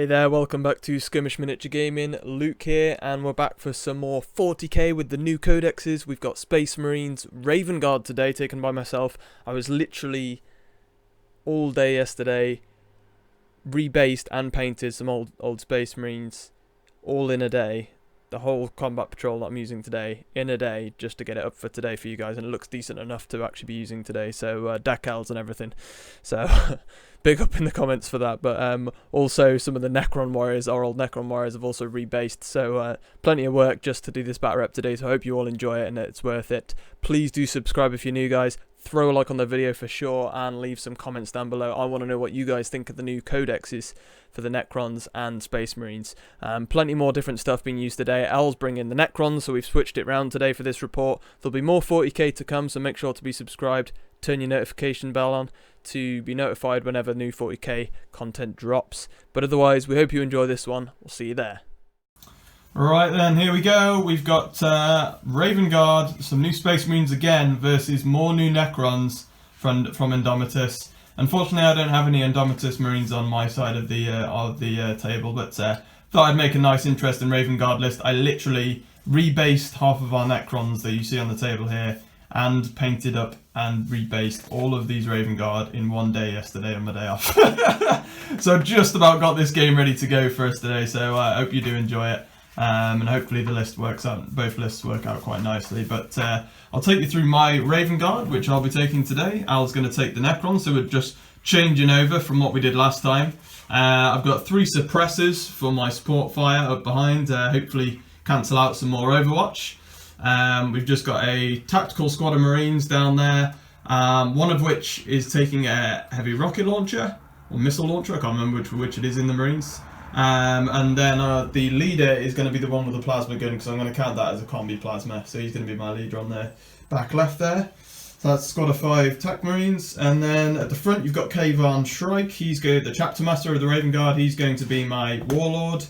Hey there, welcome back to Skirmish Miniature Gaming. Luke here, and we're back for some more 40k with the new codexes. We've got Space Marines, Ravenguard today, taken by myself. I was literally all day yesterday rebased and painted some old Space Marines all in a day. The whole combat patrol that I'm using today in a day, just to get it up for today for you guys, and it looks decent enough to actually be using today, so decals and everything, so big up in the comments for that. But also some of the Necron warriors, our old Necron warriors, have also rebased, so plenty of work just to do this battle rep today, so I hope you all enjoy it and it's worth it. Please do subscribe if you're new, guys. Throw a like on the video for sure, and leave some comments down below. I want to know what you guys think of the new codexes for the Necrons and Space Marines. Plenty more different stuff being used today. Al's bringing the Necrons, so we've switched it round today for this report. There'll be more 40k to come, so make sure to be subscribed. Turn your notification bell on to be notified whenever new 40k content drops. But otherwise, we hope you enjoy this one. We'll see you there. Alright then, here we go. We've got Ravenguard, some new Space Marines again, versus more new Necrons from Indomitus. Unfortunately, I don't have any Indomitus Marines on my side of the table, but thought I'd make a nice, interesting Ravenguard list. I literally rebased half of our Necrons that you see on the table here, and painted up and rebased all of these Ravenguard in one day yesterday on my day off. So just about got this game ready to go for us today, so I hope you do enjoy it. And hopefully the list works out, both lists work out quite nicely. But I'll take you through my Ravenguard, which I'll be taking today. Al's going to take the Necron, so we're just changing over from what we did last time. I've got 3 suppressors for my support fire up behind, hopefully cancel out some more Overwatch. We've just got a tactical squad of Marines down there, one of which is taking a heavy rocket launcher, or missile launcher, I can't remember which it is in the Marines. And then the leader is going to be the one with the plasma gun, because I'm going to count that as a combi plasma, so he's going to be my leader on the back left there. So that's a squad of 5 TAC Marines, and then at the front you've got Kayvan Shrike. He's the chapter master of the Ravenguard. He's going to be my warlord,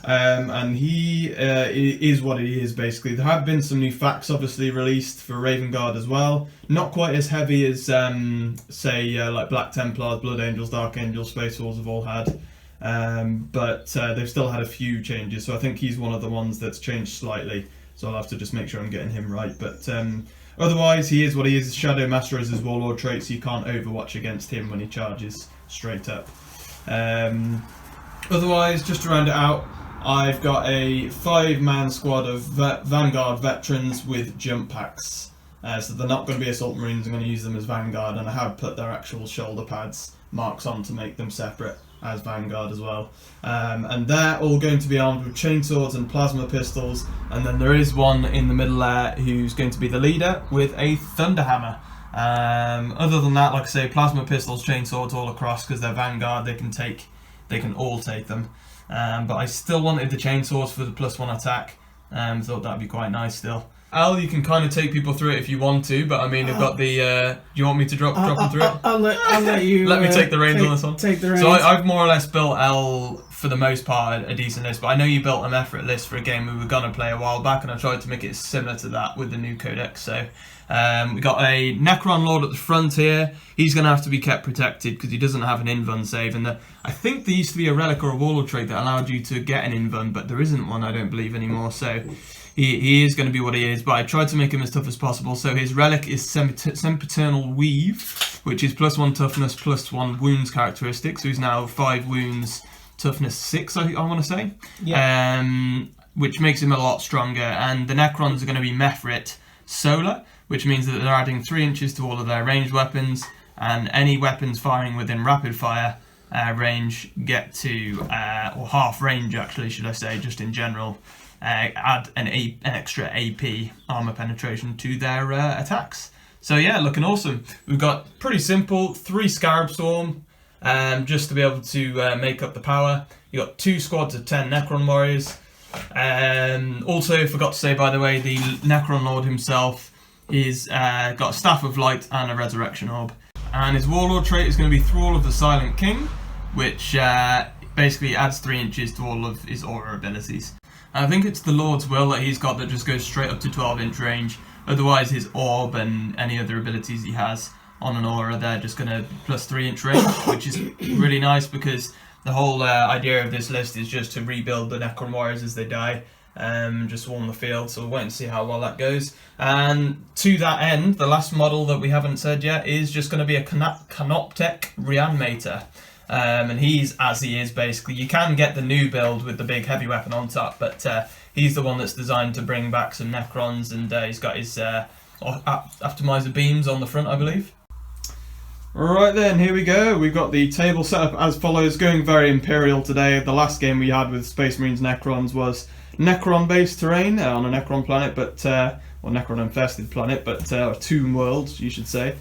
and he is what he is basically. There have been some new facts obviously released for Ravenguard as well, not quite as heavy as say like Black Templars, Blood Angels, Dark Angels, Space Wolves have all had. But they've still had a few changes, so I think he's one of the ones that's changed slightly, so I'll have to just make sure I'm getting him right. But otherwise he is what he is. Shadow Master is his warlord trait, so you can't overwatch against him when he charges straight up. Otherwise, just to round it out, I've got a 5-man squad of Vanguard veterans with jump packs, so they're not going to be Assault Marines. I'm going to use them as Vanguard, and I have put their actual shoulder pads marks on to make them separate as Vanguard as well. And they're all going to be armed with chainswords and plasma pistols, and then there is one in the middle there who's going to be the leader with a thunderhammer. Other than that, like I say, plasma pistols, chainswords all across, because they're Vanguard, they can all take them. But I still wanted the chainswords for the +1 attack, thought that'd be quite nice still. Al, you can kind of take people through it if you want to, but I mean, I've got the. Do you want me to drop them through it? I'll let you. Let me take the reins on this one. Take the reins. So I've more or less built L for the most part a decent list, but I know you built an effort list for a game we were gonna play a while back, and I tried to make it similar to that with the new codex. So we got a Necron Lord at the front here. He's gonna have to be kept protected because he doesn't have an invuln save, and I think there used to be a relic or a warlord trait that allowed you to get an invuln, but there isn't one, I don't believe anymore. So he is going to be what he is, but I tried to make him as tough as possible. So his relic is Sempiternal Weave, which is +1 toughness, +1 wounds characteristic. So he's now 5 wounds, toughness 6, I want to say. Yeah. Which makes him a lot stronger. And the Necrons are going to be Mephrit Solar, which means that they're adding 3 inches to all of their ranged weapons, and any weapons firing within rapid fire range get to, or half range actually, should I say, just in general. Add an extra AP armor penetration to their attacks. So yeah, looking awesome. We've got pretty simple 3 Scarab Swarm, just to be able to make up the power. You got 2 squads of 10 Necron warriors. Also, forgot to say by the way, the Necron Lord himself is got a Staff of Light and a Resurrection Orb, and his warlord trait is going to be Thrall of the Silent King, which basically adds 3 inches to all of his aura abilities. I think it's the Lord's Will that he's got that just goes straight up to 12-inch range. Otherwise, his orb and any other abilities he has on an aura, they're just going to +3-inch range, which is really nice because The whole idea of this list is just to rebuild the Necron warriors as they die, just warm the field, so we'll wait and see how well that goes. And to that end, the last model that we haven't said yet is just going to be a Canoptek Reanimator. And he's as he is, basically. You can get the new build with the big heavy weapon on top, but he's the one that's designed to bring back some Necrons, and he's got his optimizer beams on the front, I believe. Right then, here we go. We've got the table set up as follows, going very Imperial today. The last game we had with Space Marines Necrons was Necron-based terrain on a Necron planet, but or Necron-infested planet, but Tomb World, you should say.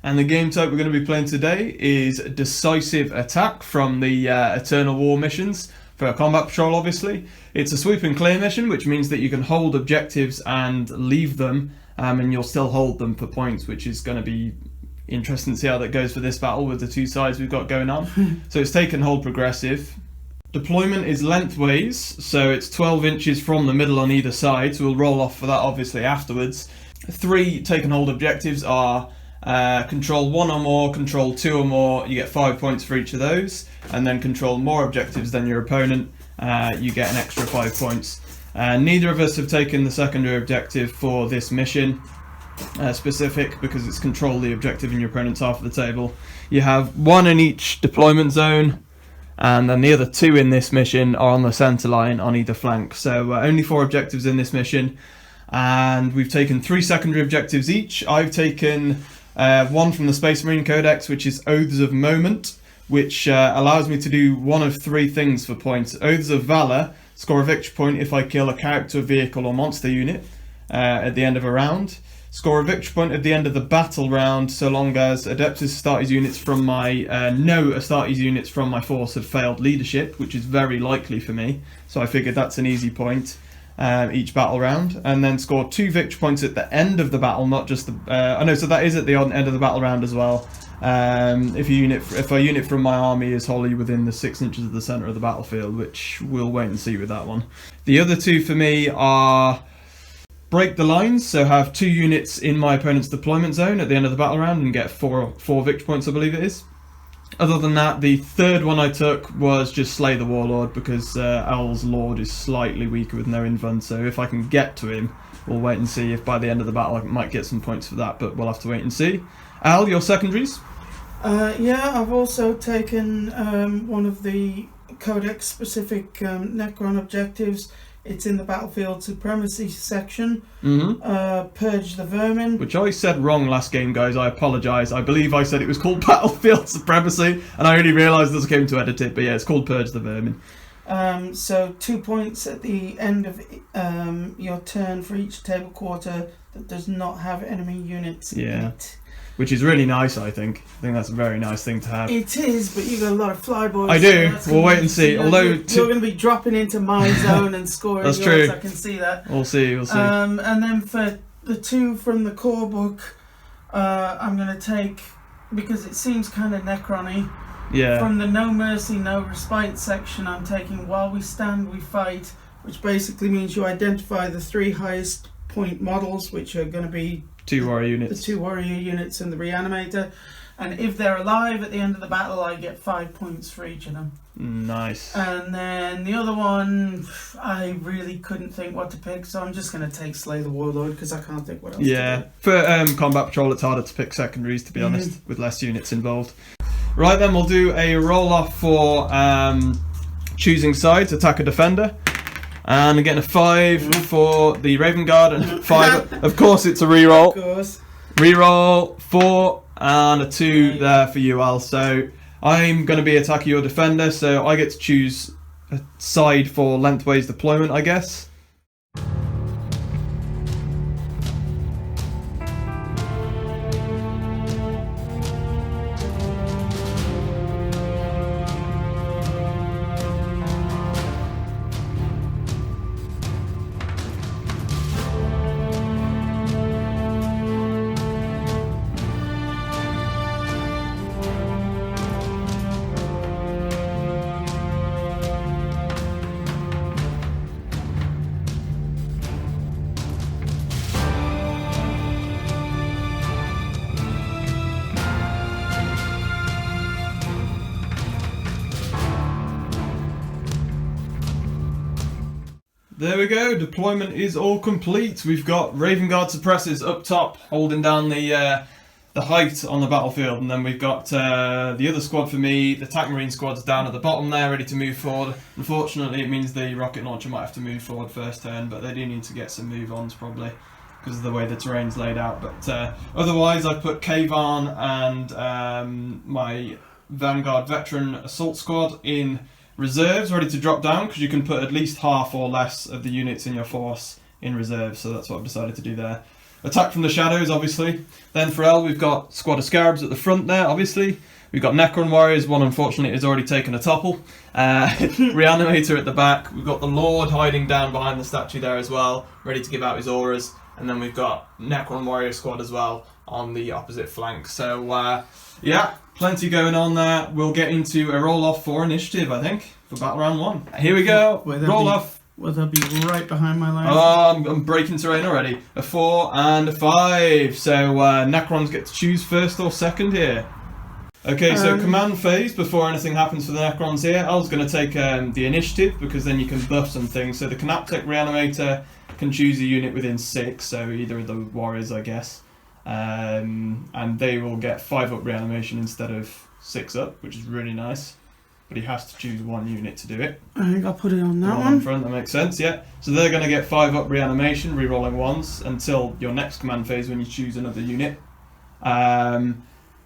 And the game type we're going to be playing today is Decisive Attack from the Eternal War missions for Combat Patrol, obviously. It's a sweep and clear mission, which means that you can hold objectives and leave them, and you'll still hold them for points, which is going to be interesting to see how that goes for this battle with the two sides we've got going on. So it's take and hold progressive. Deployment is lengthways, so it's 12 inches from the middle on either side, so we'll roll off for that obviously afterwards. 3 take and hold objectives are control 1 or more, control 2 or more, you get 5 points for each of those, and then control more objectives than your opponent, you get an extra 5 points. Neither of us have taken the secondary objective for this mission. Specific because it's control the objective in your opponent's half of the table. You have 1 in each deployment zone, and then the other 2 in this mission are on the centre line on either flank. So only 4 objectives in this mission, and we've taken 3 secondary objectives each. I've taken 1 from the Space Marine Codex, which is Oaths of Moment, which allows me to do 1 of 3 things for points. Oaths of Valor, score a victory point if I kill a character, vehicle or monster unit at the end of a round. Score a victory point at the end of the battle round, so long as Adeptus Astartes units from my no Astartes units from my force have failed leadership, which is very likely for me. So I figured that's an easy point each battle round, and then score 2 victory points at the end of the battle, not just the. Oh no, so that is at the end of the battle round as well. If a unit from my army is wholly within the 6 inches of the centre of the battlefield, which we'll wait and see with that one. The other 2 for me are break the lines, so have 2 units in my opponent's deployment zone at the end of the battle round and get 4 victory points, I believe it is. Other than that, the third one I took was just slay the warlord, because Owl's lord is slightly weaker with no invuln, so if I can get to him, we'll wait and see if by the end of the battle I might get some points for that, but we'll have to wait and see. Al, your secondaries? Yeah, I've also taken one of the Codex specific Necron objectives. It's in the Battlefield Supremacy section. Purge the Vermin. Which I said wrong last game, guys. I apologise. I believe I said it was called Battlefield Supremacy, and I only realised as I came to edit it. But yeah, it's called Purge the Vermin. So 2 points at the end of your turn for each table quarter that does not have enemy units in it. Which is really nice, I think. I think that's a very nice thing to have. It is, but you've got a lot of flyboys. I do. So we'll wait and see. Although you're going to be dropping into my zone and scoring that's yours, true. I can see that. We'll see. And then for the 2 from the core book, I'm going to take, because it seems kind of Necron-y, from the No Mercy, No Respite section, I'm taking While We Stand, We Fight, which basically means you identify the 3 highest point models, which are going to be 2 warrior units. The 2 warrior units and the reanimator. And if they're alive at the end of the battle, I get 5 points for each of them. Nice. And then the other one, I really couldn't think what to pick, so I'm just going to take Slay the Warlord, because I can't think what else to do. For Combat Patrol, it's harder to pick secondaries, to be honest, with less units involved. Right then, we'll do a roll-off for choosing sides, attack or defender. And I'm getting a 5 for the Ravenguard, and 5. Of course, it's a reroll. Of course. Reroll 4 and a 2 there for you, Al. So I'm going to be attacker or defender, so I get to choose a side for lengthways deployment, I guess. There we go, deployment is all complete. We've got Ravenguard suppressors up top, holding down the height on the battlefield, and then we've got the other squad for me, the Attack Marine squad's down at the bottom there, ready to move forward. Unfortunately, it means the rocket launcher might have to move forward first turn, but they do need to get some move-ons probably, because of the way the terrain's laid out. But otherwise, I put Kavan and my Vanguard Veteran Assault Squad in reserves, ready to drop down, because you can put at least half or less of the units in your force in reserve, so that's what I've decided to do there. Attack from the shadows, obviously. Then for L, we've got Squad of Scarabs at the front there, obviously. We've got Necron Warriors, one unfortunately has already taken a topple. Reanimator at the back. We've got the Lord hiding down behind the statue there as well, ready to give out his auras. And then we've got Necron Warrior squad as well on the opposite flank. So, yeah, plenty going on there. We'll get into a roll-off for initiative, I think, for Battle Round 1. Here we go, roll-off. Will that be right behind my line? Oh, I'm breaking terrain already. A 4 and a 5. So, Necrons get to choose first or second here. Okay, so command phase before anything happens for the Necrons here. I was going to take the initiative, because then you can buff some things. So the Canaptech Reanimator can choose a unit within 6, so either of the Warriors, I guess. And they will get 5 up reanimation instead of 6 up, which is really nice. But he has to choose one unit to do it. I think I'll put it on that one. In front, that makes sense, yeah. So they're going to get 5 up reanimation, re-rolling ones, until your next command phase when you choose another unit.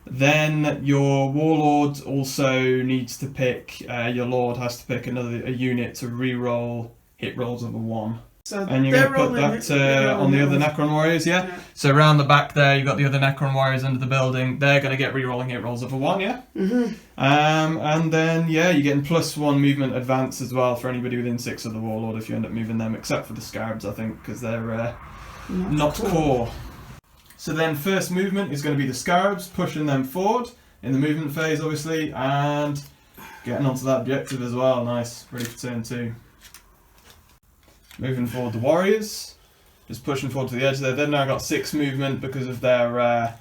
Then your Warlord also needs to pick, your Lord has to pick a unit to re-roll hit rolls of a 1. So and you're going to put that on the other Necron Warriors, yeah? So around the back there, you've got the other Necron Warriors under the building. They're going to get re-rolling hit rolls of a 1, yeah? And then, yeah, you're getting +1 movement advance as well for anybody within 6 of the Warlord if you end up moving them, except for the Scarabs, I think, because they're not core. So then first movement is going to be the Scarabs, pushing them forward in the movement phase, obviously, and getting onto that objective as well. Nice, ready for turn 2. Moving forward the Warriors, just pushing forward to the edge there. They've now got 6 movement because of their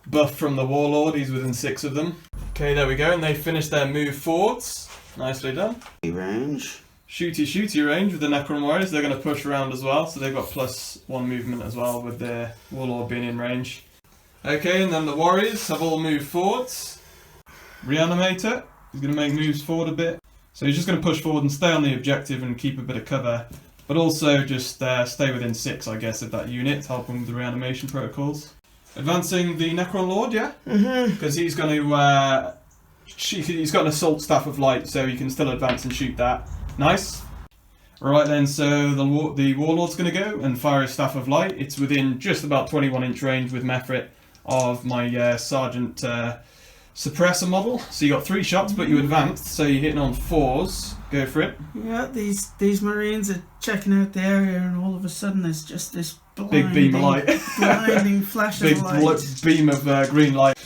buff from the Warlord. He's within 6 of them. Okay, there we go, and they finished their move forwards. Nicely done. Range. Shooty range with the Necron Warriors. They're going to push around as well, so they've got +1 movement as well with their Warlord being in range. Okay, and then the Warriors have all moved forwards. Reanimator, he's going to make moves forward a bit. So he's just going to push forward and stay on the objective and keep a bit of cover. But also just stay within 6, I guess, of that unit to help him with the reanimation protocols. Advancing the Necron Lord, yeah? Because he's going to... he's got an Assault Staff of Light, so he can still advance and shoot that. Nice. Alright then, so the Warlord's going to go and fire his Staff of Light. It's within just about 21-inch range with Mephrit of my Sergeant Suppressor model. So you got 3 shots, but you advanced, so you're hitting on 4s. Go for it. Yeah, these Marines are checking out the area, and all of a sudden there's just this big beam of light. Blinding flash of light. Big beam of green light.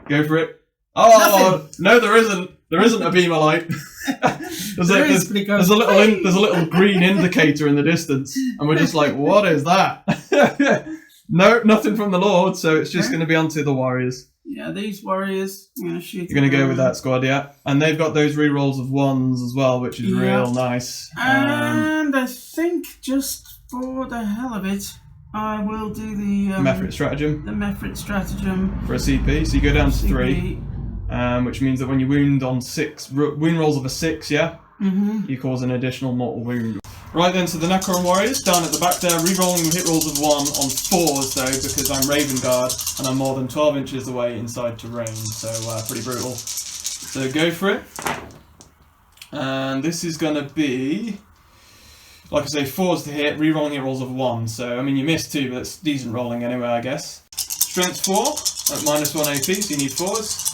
Go for it. Oh, nothing. No, there isn't. There isn't a beam of light. there's a little green indicator in the distance, and we're just like, what is that? No, nothing from the Lord, so it's just going to be onto the Warriors. Yeah, these Warriors, I'm going to shoot. You're going to go with that squad, yeah. And they've got those re-rolls of 1s as well, which is real nice. And I think just for the hell of it, I will do the Mephrit stratagem. The Mephrit stratagem for a CP. So you go down to 3, which means that when you wound on wound rolls of a 6, yeah, you cause an additional mortal wound. Right then, so the Necron Warriors down at the back there, re-rolling hit rolls of 1 on 4s though, because I'm Ravenguard and I'm more than 12 inches away inside terrain, so pretty brutal. So go for it. And this is going to be, like I say, 4s to hit, re-rolling hit rolls of 1. So, I mean, you missed 2, but it's decent rolling anyway, I guess. Strength 4 at -1 AP, so you need 4s.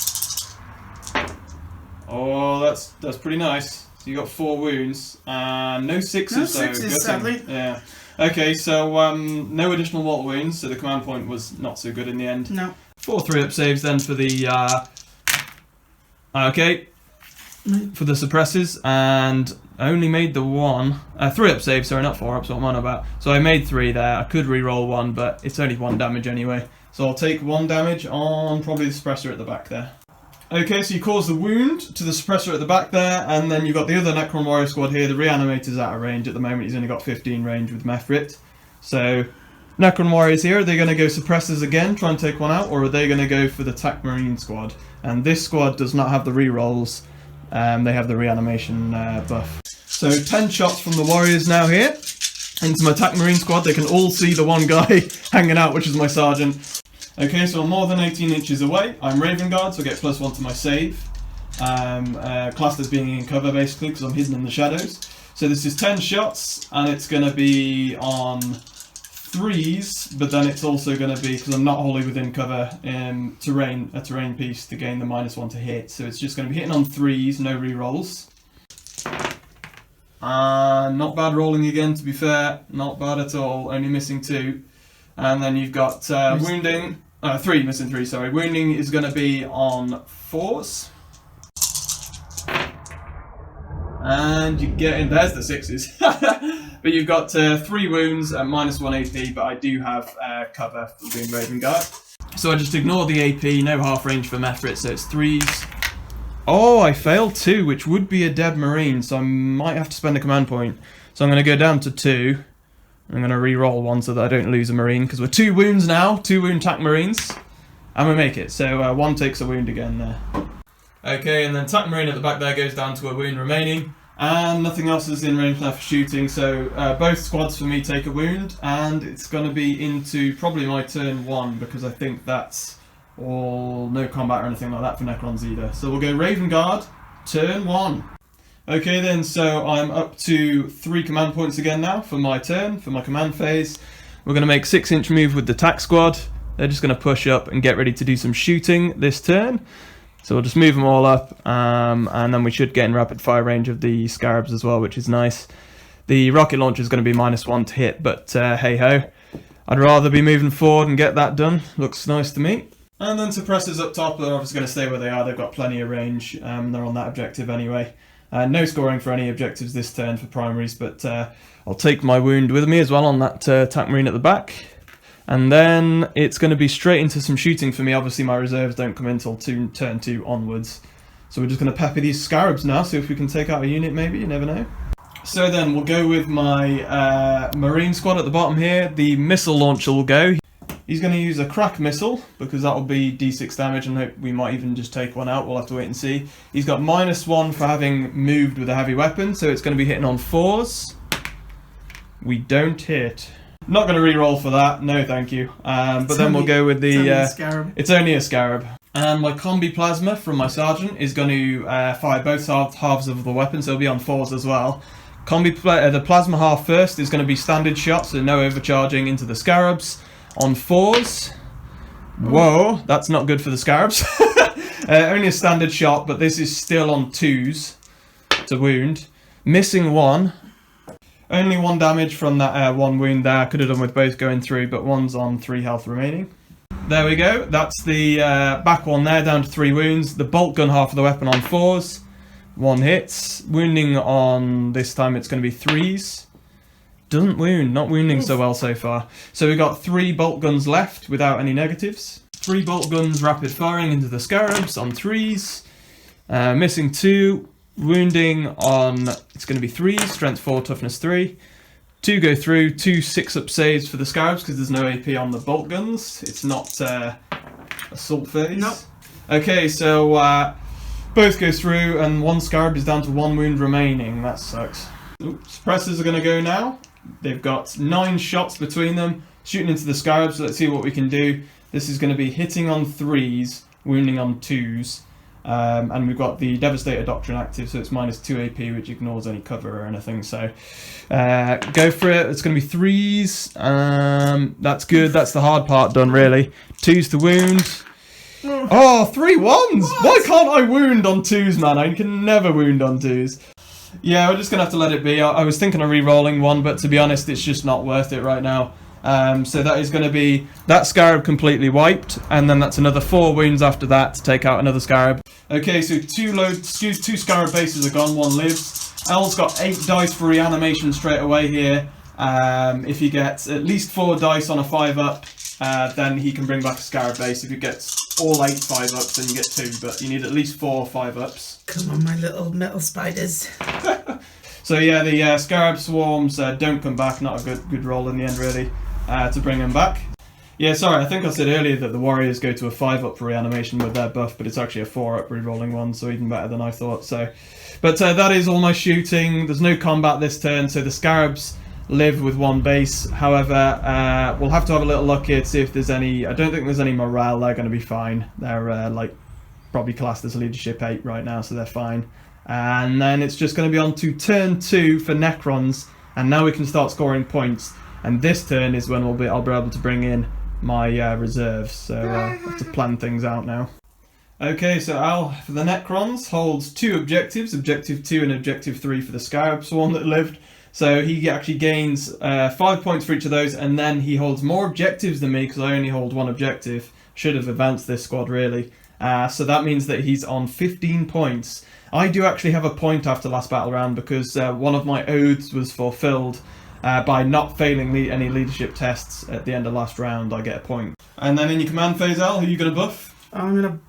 Oh, that's pretty nice. So you got 4 wounds, and no 6s no though. 6s, sadly. Yeah. Okay, so no additional mortal wounds, so the command point was not so good in the end. No. 4 3-up saves then for the for the suppressors, and I only made the 1 3-up save, sorry, not 4-ups, what I'm on about. So I made 3 there. I could re-roll 1, but it's only 1 damage anyway. So I'll take 1 damage on probably the suppressor at the back there. Okay, so you cause the wound to the suppressor at the back there, and then you've got the other Necron warrior squad here. The reanimator's out of range at the moment. He's only got 15 range with Mephrit. So, Necron warriors here, are they going to go suppressors again, try and take one out, or are they going to go for the TAC Marine squad? And this squad does not have the rerolls. They have the reanimation buff. So 10 shots from the warriors now here. Into my TAC Marine squad. They can all see the one guy hanging out, which is my sergeant. Okay, so I'm more than 18 inches away. I'm Ravenguard, so I get +1 to my save. Classed as being in cover, basically, because I'm hidden in the shadows. So this is 10 shots, and it's going to be on 3s, but then it's also going to be, because I'm not wholly within cover, a terrain piece to gain the -1 to hit. So it's just going to be hitting on 3s, no rerolls. Not bad rolling again, to be fair. Not bad at all, only missing 2. And then you've got wounding. 3, missing 3, sorry. Wounding is going to be on 4s. And you get in, there's the 6s. But you've got 3 wounds at -1 AP, but I do have cover for being Ravenguard. So I just ignore the AP, no half range for Mephrit, so it's 3s. Oh, I failed 2, which would be a dead Marine, so I might have to spend a command point. So I'm going to go down to 2. I'm going to re-roll 1 so that I don't lose a Marine, because we're 2 wounds now, 2 wound TAC Marines, and we make it. So 1 takes a wound again there. Okay, and then TAC Marine at the back there goes down to a wound remaining, and nothing else is in range now for shooting, so both squads for me take a wound, and it's going to be into probably my turn 1, because I think that's all, no combat or anything like that for Necrons either. So we'll go Ravenguard, turn 1. Okay then, so I'm up to 3 command points again now for my turn, for my command phase. We're going to make 6-inch move with the TAC squad. They're just going to push up and get ready to do some shooting this turn. So we'll just move them all up, and then we should get in rapid fire range of the Scarabs as well, which is nice. The rocket launcher is going to be -1 to hit, but hey ho. I'd rather be moving forward and get that done. Looks nice to me. And then suppressors up top are obviously going to stay where they are. They've got plenty of range. They're on that objective anyway. No scoring for any objectives this turn for primaries, but I'll take my wound with me as well on that TAC Marine at the back. And then it's going to be straight into some shooting for me. Obviously my reserves don't come in until turn 2 onwards. So we're just going to pepper these Scarabs now, see if we can take out a unit maybe, you never know. So then we'll go with my Marine squad at the bottom here. The missile launcher will go. He's going to use a crack missile, because that will be d6 damage, and hope we might even just take one out. We'll have to wait and see. He's got -1 for having moved with a heavy weapon, so it's going to be hitting on 4s. We don't hit. Not going to re-roll for that, no thank you. But then we'll go with the... It's only a Scarab. And my combi plasma from my sergeant is going to fire both halves of the weapon, so it'll be on 4s as well. The plasma half first is going to be standard shot, so no overcharging into the Scarabs. On 4s. Whoa, that's not good for the Scarabs. Only a standard shot, but this is still on 2s to wound. Missing 1. Only 1 damage from that 1 wound there. Could have done with both going through, but 1's on 3 health remaining. There we go. That's the back one there, down to 3 wounds. The bolt gun half of the weapon on 4s. 1 hits. Wounding on, this time it's going to be 3s. Doesn't wound, not wounding so well so far. So we've got 3 bolt guns left without any negatives. 3 bolt guns rapid firing into the Scarabs on 3s. Missing 2. Wounding on, it's going to be 3, strength 4, toughness 3. 2 go through, 2 6-up saves for the Scarabs because there's no AP on the bolt guns. It's not assault phase. Nope. Okay, so both go through and 1 Scarab is down to 1 wound remaining. That sucks. Oops. Suppressors are going to go now. They've got 9 shots between them, shooting into the Scarabs, so let's see what we can do. This is going to be hitting on 3s, wounding on 2s, and we've got the Devastator Doctrine active, so it's -2 AP, which ignores any cover or anything, so go for it. It's going to be 3s, that's good, that's the hard part done really. 2s to wound. Oh, 3 1s! What? Why can't I wound on 2s, man? I can never wound on 2s. Yeah, we're just going to have to let it be. I was thinking of re-rolling 1, but to be honest, it's just not worth it right now. So that is going to be that Scarab completely wiped, and then that's another 4 wounds after that to take out another Scarab. Okay, so 2 Scarab bases are gone, 1 lives. Al's got 8 dice for reanimation straight away here. If you get at least 4 dice on a 5-up, then he can bring back a Scarab base. If he gets all 8 5-ups, then you get 2, but you need at least 4 5-ups. Come on, my little metal spiders. So yeah, the Scarab Swarms don't come back, not a good roll in the end really, to bring them back. Yeah, sorry, I think I said earlier that the Warriors go to a 5-up reanimation with their buff, but it's actually a 4-up rerolling one, so even better than I thought. So, but that is all my shooting. There's no combat this turn, so the Scarabs live with 1 base. However, we'll have to have a little look here to see if there's any. I don't think there's any morale. They're going to be fine. They're like probably classed as leadership 8 right now, so they're fine. And then it's just going to be on to turn 2 for Necrons, and now we can start scoring points. And this turn is when I'll be able to bring in my reserves, so I have to plan things out now. Okay, so Al, for the Necrons, holds 2 objectives, Objective 2 and Objective 3 for the Scarab Swarm that lived. So he actually gains 5 points for each of those, and then he holds more objectives than me, because I only hold 1 objective. Should have advanced this squad, really. So that means that he's on 15 points. I do actually have a point after last battle round, because one of my oaths was fulfilled. By not failing any leadership tests at the end of last round, I get a point. And then in your command phase, Al, who are you going to buff? I'm going to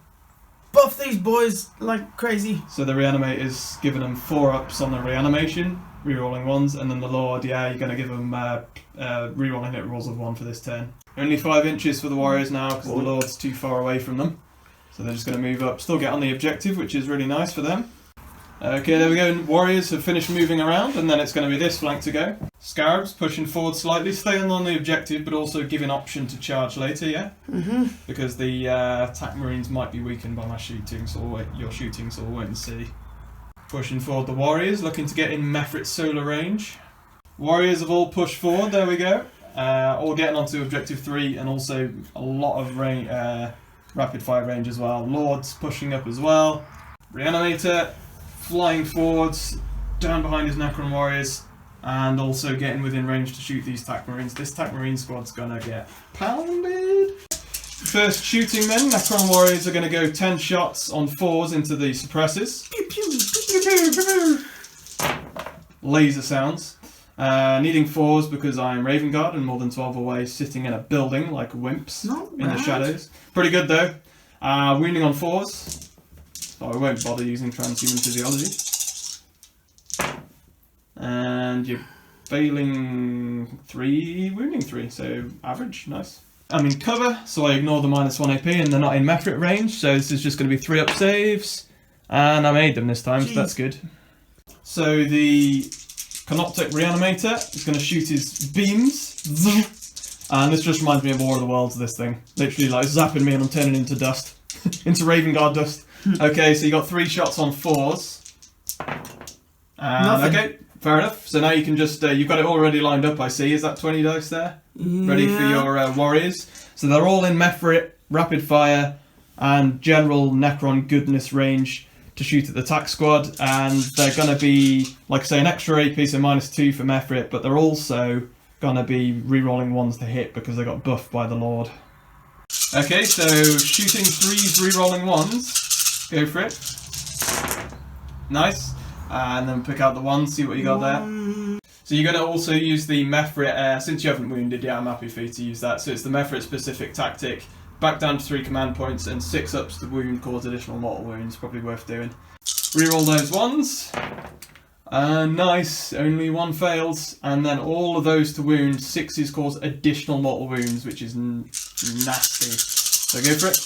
buff these boys like crazy. So the Reanimate is giving them 4-ups on the reanimation, rerolling 1s, and then the Lord, yeah, you're going to give them rerolling hit rolls of 1 for this turn. Only 5 inches for the Warriors now, because the Lord's too far away from them. So they're just going to move up, still get on the objective, which is really nice for them. Okay, there we go. Warriors have finished moving around, and then it's going to be this flank to go. Scarabs pushing forward slightly, staying on the objective, but also giving option to charge later, yeah? Because the attack Marines might be weakened by my shooting, so we'll wait and see. Pushing forward the Warriors, looking to get in Mefrit solar range. Warriors have all pushed forward, there we go. All getting onto objective 3, and also a lot of rapid fire range as well. Lords pushing up as well. Reanimator flying forwards, down behind his Necron Warriors, and also getting within range to shoot these TAC Marines. This TAC Marine squad's gonna get pounded. First shooting then, Necron Warriors are gonna go 10 shots on 4s into the suppressors. Pew, pew, pew, pew, pew, pew. Laser sounds. Needing 4s because I'm Ravenguard and more than 12 away, sitting in a building like wimps in the shadows. Pretty good though. Wounding on 4s. So I won't bother using transhuman physiology. And you're failing 3, wounding 3, so average, nice. I'm in cover, so I ignore the -1 AP, and they're not in Mefrit range, so this is just going to be 3-up saves. And I made them this time, so that's good. So the Canoptek Reanimator is going to shoot his beams. And this just reminds me of War of the Worlds, this thing. Literally like zapping me and I'm turning into dust. Into Ravenguard dust. Okay, so you got 3 shots on 4s. Okay, fair enough. So now you can just, you've got it already lined up, I see. Is that 20 dice there? Yeah. Ready for your Warriors. So they're all in Mefrit, Rapid Fire, and General Necron Goodness range to shoot at the attack squad. And they're going to be, like I say, an extra AP, so -2 for Mefrit, but they're also going to be re-rolling 1s to hit because they got buffed by the Lord. Okay, so shooting 3s, re-rolling 1s. Go for it. Nice. And then pick out the 1, see what you got there. So you're going to also use the Mefrit, since you haven't wounded yet, I'm happy for you to use that. So it's the Mefrit specific tactic. Back down to 3 command points and 6-ups to wound, cause additional mortal wounds. Probably worth doing. Reroll those 1s. Nice, only 1 fails. And then all of those to wound, 6s cause additional mortal wounds, which is nasty. So go for it.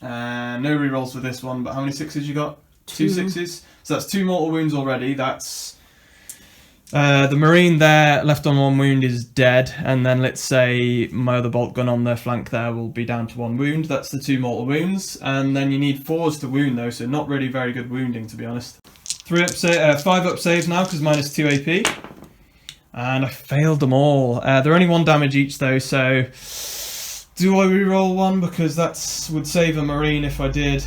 No rerolls for this one, but how many 6s you got? 2 6s. So that's 2 mortal wounds already. That's the Marine there, left on 1 wound, is dead. And then let's say my other bolt gun on their flank there will be down to 1 wound. That's the 2 mortal wounds. And then you need 4s to wound though, so not really very good wounding to be honest. 5-up saves now because -2 AP. And I failed them all. They're only 1 damage each though, so do I reroll 1 because that would save a Marine if I did.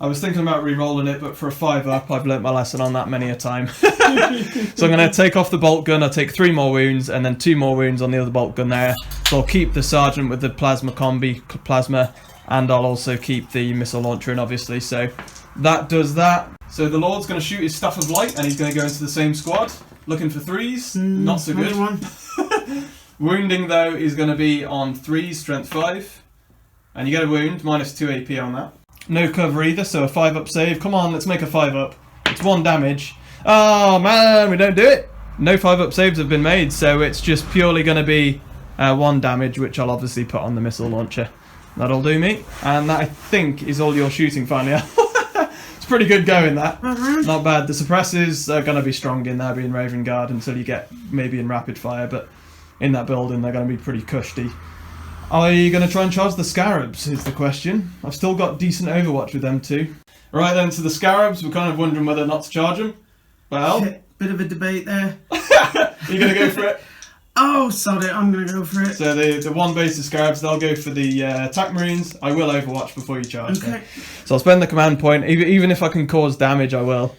I was thinking about re-rolling it, but for a 5-up, I've learnt my lesson on that many a time. So I'm going to take off the bolt gun, I'll take 3 more wounds, and then 2 more wounds on the other bolt gun there. So I'll keep the Sergeant with the plasma combi, plasma, and I'll also keep the missile launcher in, obviously. So that does that. So the Lord's going to shoot his Staff of Light, and he's going to go into the same squad, looking for 3s. Not so good. Wounding though is going to be on 3, strength 5. And you get a wound, minus 2 AP on that. No cover either, so a 5-up save. Come on, let's make a 5-up. It's 1 damage. Oh man, we don't do it. No 5-up saves have been made, so it's just purely going to be 1 damage, which I'll obviously put on the missile launcher. That'll do me. And that, I think, is all your shooting finally. It's pretty good going, that. Not bad. The suppressors are going to be strong in there, being Ravenguard, until you get maybe in rapid fire, but in that building they're going to be pretty cushy. Are you going to try and charge the Scarabs, is the question. I've still got decent overwatch with them too. Right then, to the Scarabs, we're kind of wondering whether or not to charge them. Well... Bit of a debate there. You going to go for it? Oh, sod it, I'm going to go for it. So the 1 base of Scarabs, they'll go for the attack marines. I will overwatch before you charge. Okay. So I'll spend the command point. Even if I can cause damage, I will.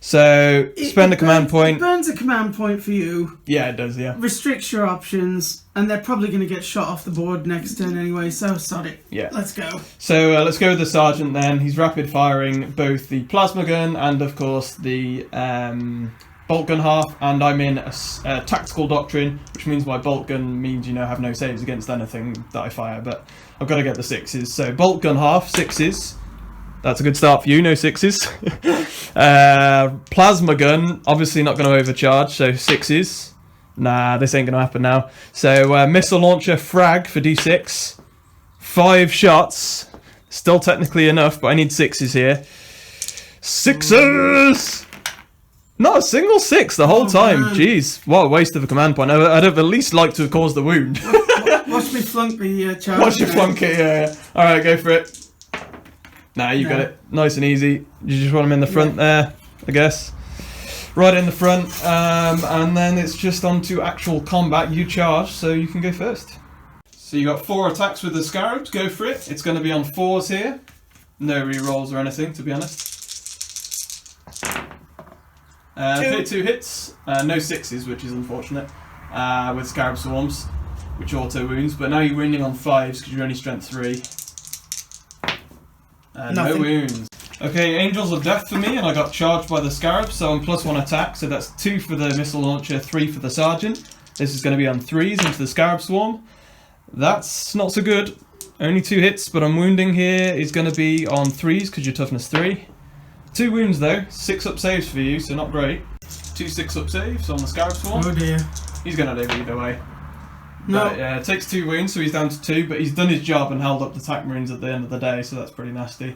So spend a command point. It burns a command point for you. Yeah, it does, yeah. Restricts your options, and they're probably going to get shot off the board next turn anyway, so sod it. Yeah. Let's go. So let's go with the Sergeant then. He's rapid firing both the plasma gun and, of course, the bolt gun half, and I'm in a tactical doctrine, which means my bolt gun means, have no saves against anything that I fire, but I've got to get the 6s. So bolt gun half, 6s. That's a good start for you, no 6s. Plasma gun, obviously not going to overcharge, so 6s. Nah, this ain't going to happen now. So missile launcher frag for D6. 5 shots. Still technically enough, but I need 6s here. 6s! Not a single 6 the whole time. Man. Jeez, what a waste of a command point. I'd have at least liked to have caused the wound. Watch me flunk the charge. Watch you flunk it, yeah. Alright, go for it. Nah, you got it. Nice and easy. You just want them in the front there, I guess. Right in the front. And then it's just on to actual combat. You charge, so you can go first. So you got 4 attacks with the Scarabs. Go for it. It's going to be on 4s here. No re-rolls or anything, to be honest. Okay, 2 hits. No 6s, which is unfortunate. With Scarab Swarms, which auto wounds. But now you're wounding on 5s because you're only strength 3. No wounds. Okay, Angels of Death for me, and I got charged by the Scarab, so I'm +1 attack. So that's 2 for the missile launcher, 3 for the Sergeant. This is going to be on 3s into the Scarab Swarm. That's not so good. Only 2 hits, but I'm wounding here is going to be on 3s because you're toughness 3. 2 wounds though, 6-up saves for you, so not great. 2 6-up saves on the Scarab Swarm. Oh dear. He's going to live either way. No. But, yeah, it takes 2 wounds, so he's down to 2, but he's done his job and held up the attack marines at the end of the day, so that's pretty nasty.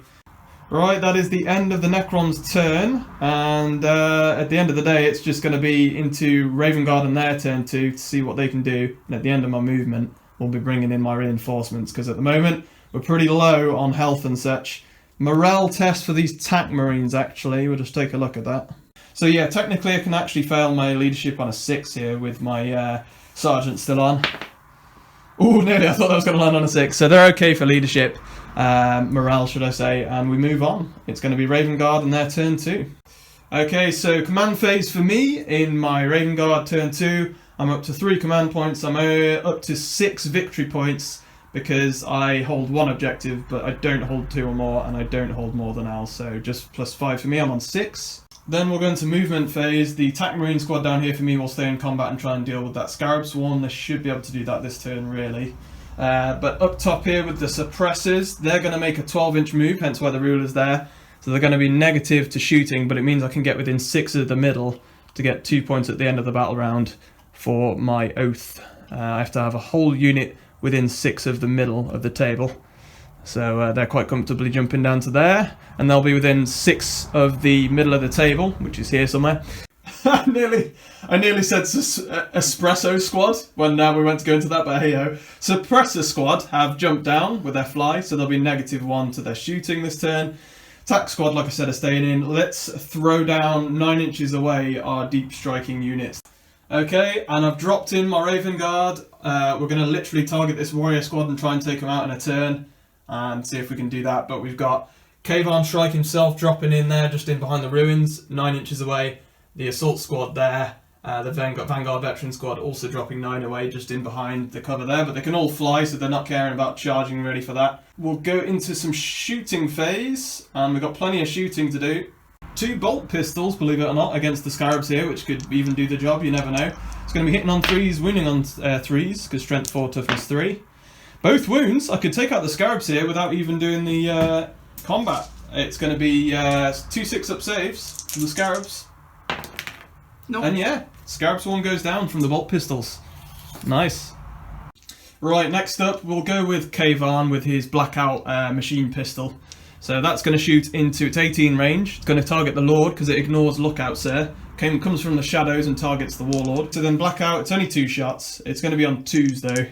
Right, that is the end of the Necron's turn, and at the end of the day it's just going to be into Ravenguard and their turn 2 to see what they can do, and at the end of my movement we'll be bringing in my reinforcements, because at the moment we're pretty low on health and such. Morale test for these attack marines actually, we'll just take a look at that. So yeah, technically I can actually fail my leadership on a 6 here with my Sergeant still on. Ooh, nearly, I thought I was going to land on a 6. So they're okay for leadership, morale should I say, and we move on. It's going to be Ravenguard and their turn 2. Okay, so command phase for me in my Ravenguard turn 2. I'm up to 3 command points, I'm up to 6 victory points because I hold 1 objective, but I don't hold 2 or more, and I don't hold more than Al, so just +5 for me, I'm on 6. Then we'll go into movement phase. The attack marine squad down here for me will stay in combat and try and deal with that Scarab Swarm. They should be able to do that this turn, really. But up top here with the suppressors, they're going to make a 12-inch move, hence why the ruler's there. So they're going to be negative to shooting, but it means I can get within 6 of the middle to get 2 points at the end of the battle round for my oath. I have to have a whole unit within 6 of the middle of the table. So they're quite comfortably jumping down to there, and they'll be within 6 of the middle of the table, which is here somewhere. I nearly said espresso squad when we went to go into that, but hey ho. Suppressor squad have jumped down with their fly, so they'll be -1 to their shooting this turn. Attack squad, like I said, are staying in. Let's throw down 9 inches away our deep striking units. Okay, and I've dropped in my Ravenguard. We're going to literally target this warrior squad and try and take them out in a turn and see if we can do that. But we've got Kayvan Shrike himself dropping in there, just in behind the ruins, 9 inches away. The assault squad there, the Vanguard veteran squad also dropping 9 away, just in behind the cover there. But they can all fly, so they're not caring about charging really for that. We'll go into some shooting phase, and we've got plenty of shooting to do. 2 bolt pistols, believe it or not, against the Scarabs here, which could even do the job, you never know. It's going to be hitting on 3s, wounding on 3s, because strength 4, toughness 3. Both wounds, I could take out the Scarabs here without even doing the combat. It's going to be 2 6-up saves from the Scarabs. Nope. And yeah, Scarabs 1 goes down from the bolt pistols. Nice. Right, next up we'll go with Kavan with his blackout machine pistol. So that's going to shoot into its 18 range. It's going to target the Lord because it ignores lookouts there. Comes from the shadows and targets the Warlord. So then blackout, it's only 2 shots. It's going to be on 2s though.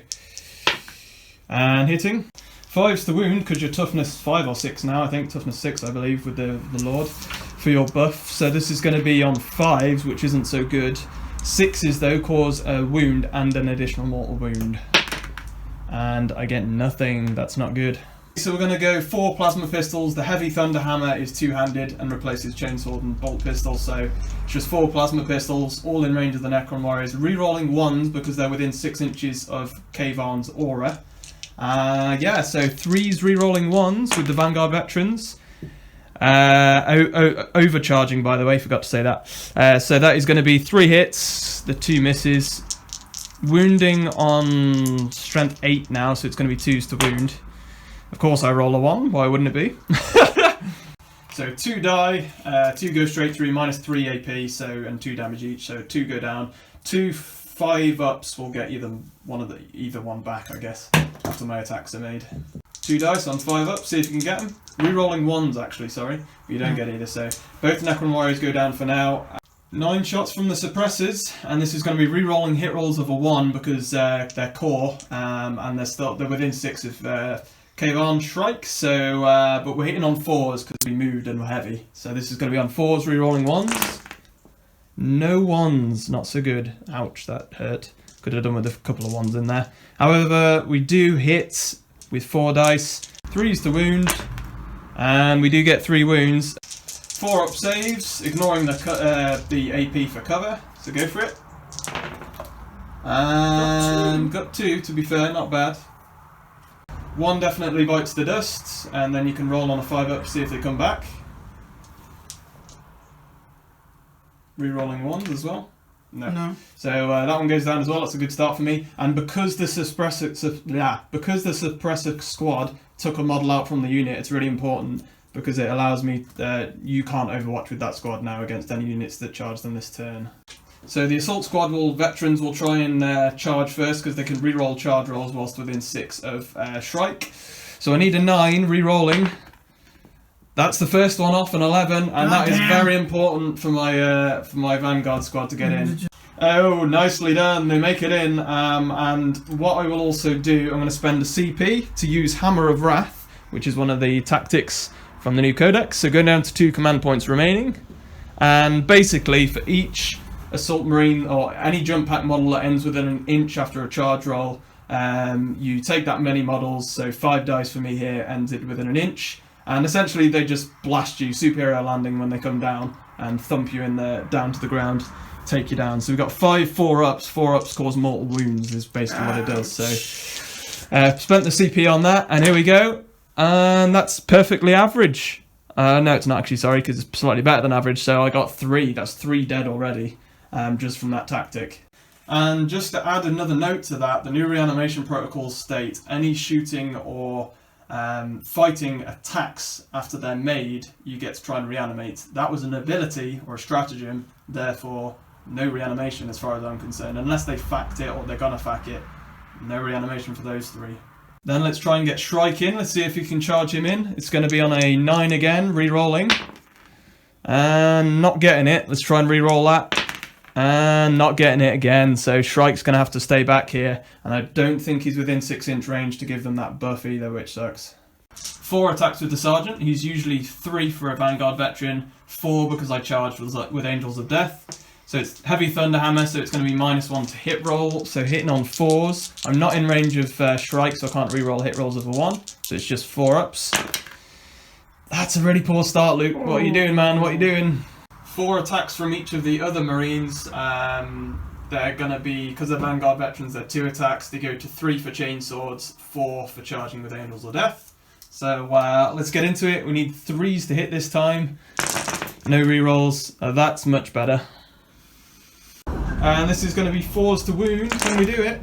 And hitting. 5's to wound because you're toughness 5 or 6 now, I think. Toughness 6 I believe with the Lord for your buff. So this is going to be on 5s, which isn't so good. 6's though cause a wound and an additional mortal wound. And I get nothing, that's not good. So we're going to go 4 plasma pistols. The heavy thunder hammer is 2-handed and replaces chainsword and bolt pistols. So it's just 4 plasma pistols, all in range of the Necron warriors. Rerolling 1s because they're within 6 inches of Kavan's aura. Yeah, so 3s rerolling 1s with the Vanguard veterans. Overcharging, by the way, forgot to say that. So that is going to be 3 hits, the 2 misses. Wounding on strength 8 now, so it's going to be 2s to wound. Of course I roll a 1, why wouldn't it be? So 2 die, 2 go straight through, minus 3 AP, so and 2 damage each, so 2 go down. 2 5-ups will get either one back, I guess, after my attacks are made. 2 dice on 5-ups, see if you can get them. Rerolling 1s actually, sorry, but you don't get either, so both Necron warriors go down for now. 9 shots from the suppressors, and this is going to be re-rolling hit rolls of a 1 because they're core, and they're within 6 of Kavan Shrike, so but we're hitting on 4s because we moved and we're heavy. So this is going to be on 4s, re-rolling 1s. No 1s, not so good. Ouch, that hurt. Could have done with a couple of 1s in there. However, we do hit with 4 dice, 3s to wound, and we do get 3 wounds. 4-up saves, ignoring the AP for cover, so go for it. And got 2, to be fair, not bad. 1 definitely bites the dust, and then you can roll on a 5-up to see if they come back. Re-rolling 1s as well. No. So that one goes down as well. That's a good start for me. And because the suppressor squad took a model out from the unit, it's really important. Because it allows me, you can't overwatch with that squad now against any units that charge them this turn. So the assault squad veterans will try and charge first because they can re-roll charge rolls whilst within 6 of Shrike. So I need a 9 re-rolling. That's the first one off, an 11, and that is very important for my Vanguard squad to get in. Oh, nicely done, they make it in. And what I will also do, I'm going to spend a CP to use Hammer of Wrath, which is one of the tactics from the new codex, so go down to 2 command points remaining, and basically for each assault marine or any jump pack model that ends within an inch after a charge roll, you take that many models, so 5 dice for me here ends it within an inch, and essentially they just blast you, superior landing when they come down, and thump you in down to the ground, take you down. So we've got 5 4-ups, 4-ups cause mortal wounds is basically what it does, so spent the CP on that, and here we go. And that's perfectly average. No, it's not actually, sorry, because it's slightly better than average. So I got 3. That's 3 dead already, just from that tactic. And just to add another note to that, the new reanimation protocols state any shooting or fighting attacks after they're made, you get to try and reanimate. That was an ability or a stratagem, therefore no reanimation as far as I'm concerned. Unless they fact it or they're gonna fact it, no reanimation for those 3. Then let's try and get Shrike in. Let's see if you can charge him in. It's going to be on a 9 again, re-rolling. And not getting it. Let's try and re-roll that. And not getting it again. So Shrike's going to have to stay back here. And I don't think he's within 6-inch range to give them that buff either, which sucks. 4 attacks with the Sergeant. He's usually 3 for a Vanguard veteran. 4 because I charged with Angels of Death. So it's heavy thunder hammer, so it's going to be -1 to hit roll. So hitting on 4s. I'm not in range of Shrike, so I can't re-roll hit rolls of a 1. So it's just 4-ups. That's a really poor start, Luke. What are you doing, man? What are you doing? 4 attacks from each of the other Marines. They're going to be, because they're Vanguard veterans, they're 2 attacks. They go to 3 for chainswords, 4 for charging with Angels of Death. So let's get into it. We need 3s to hit this time. No rerolls. That's much better. And this is going to be 4s to wound when we do it.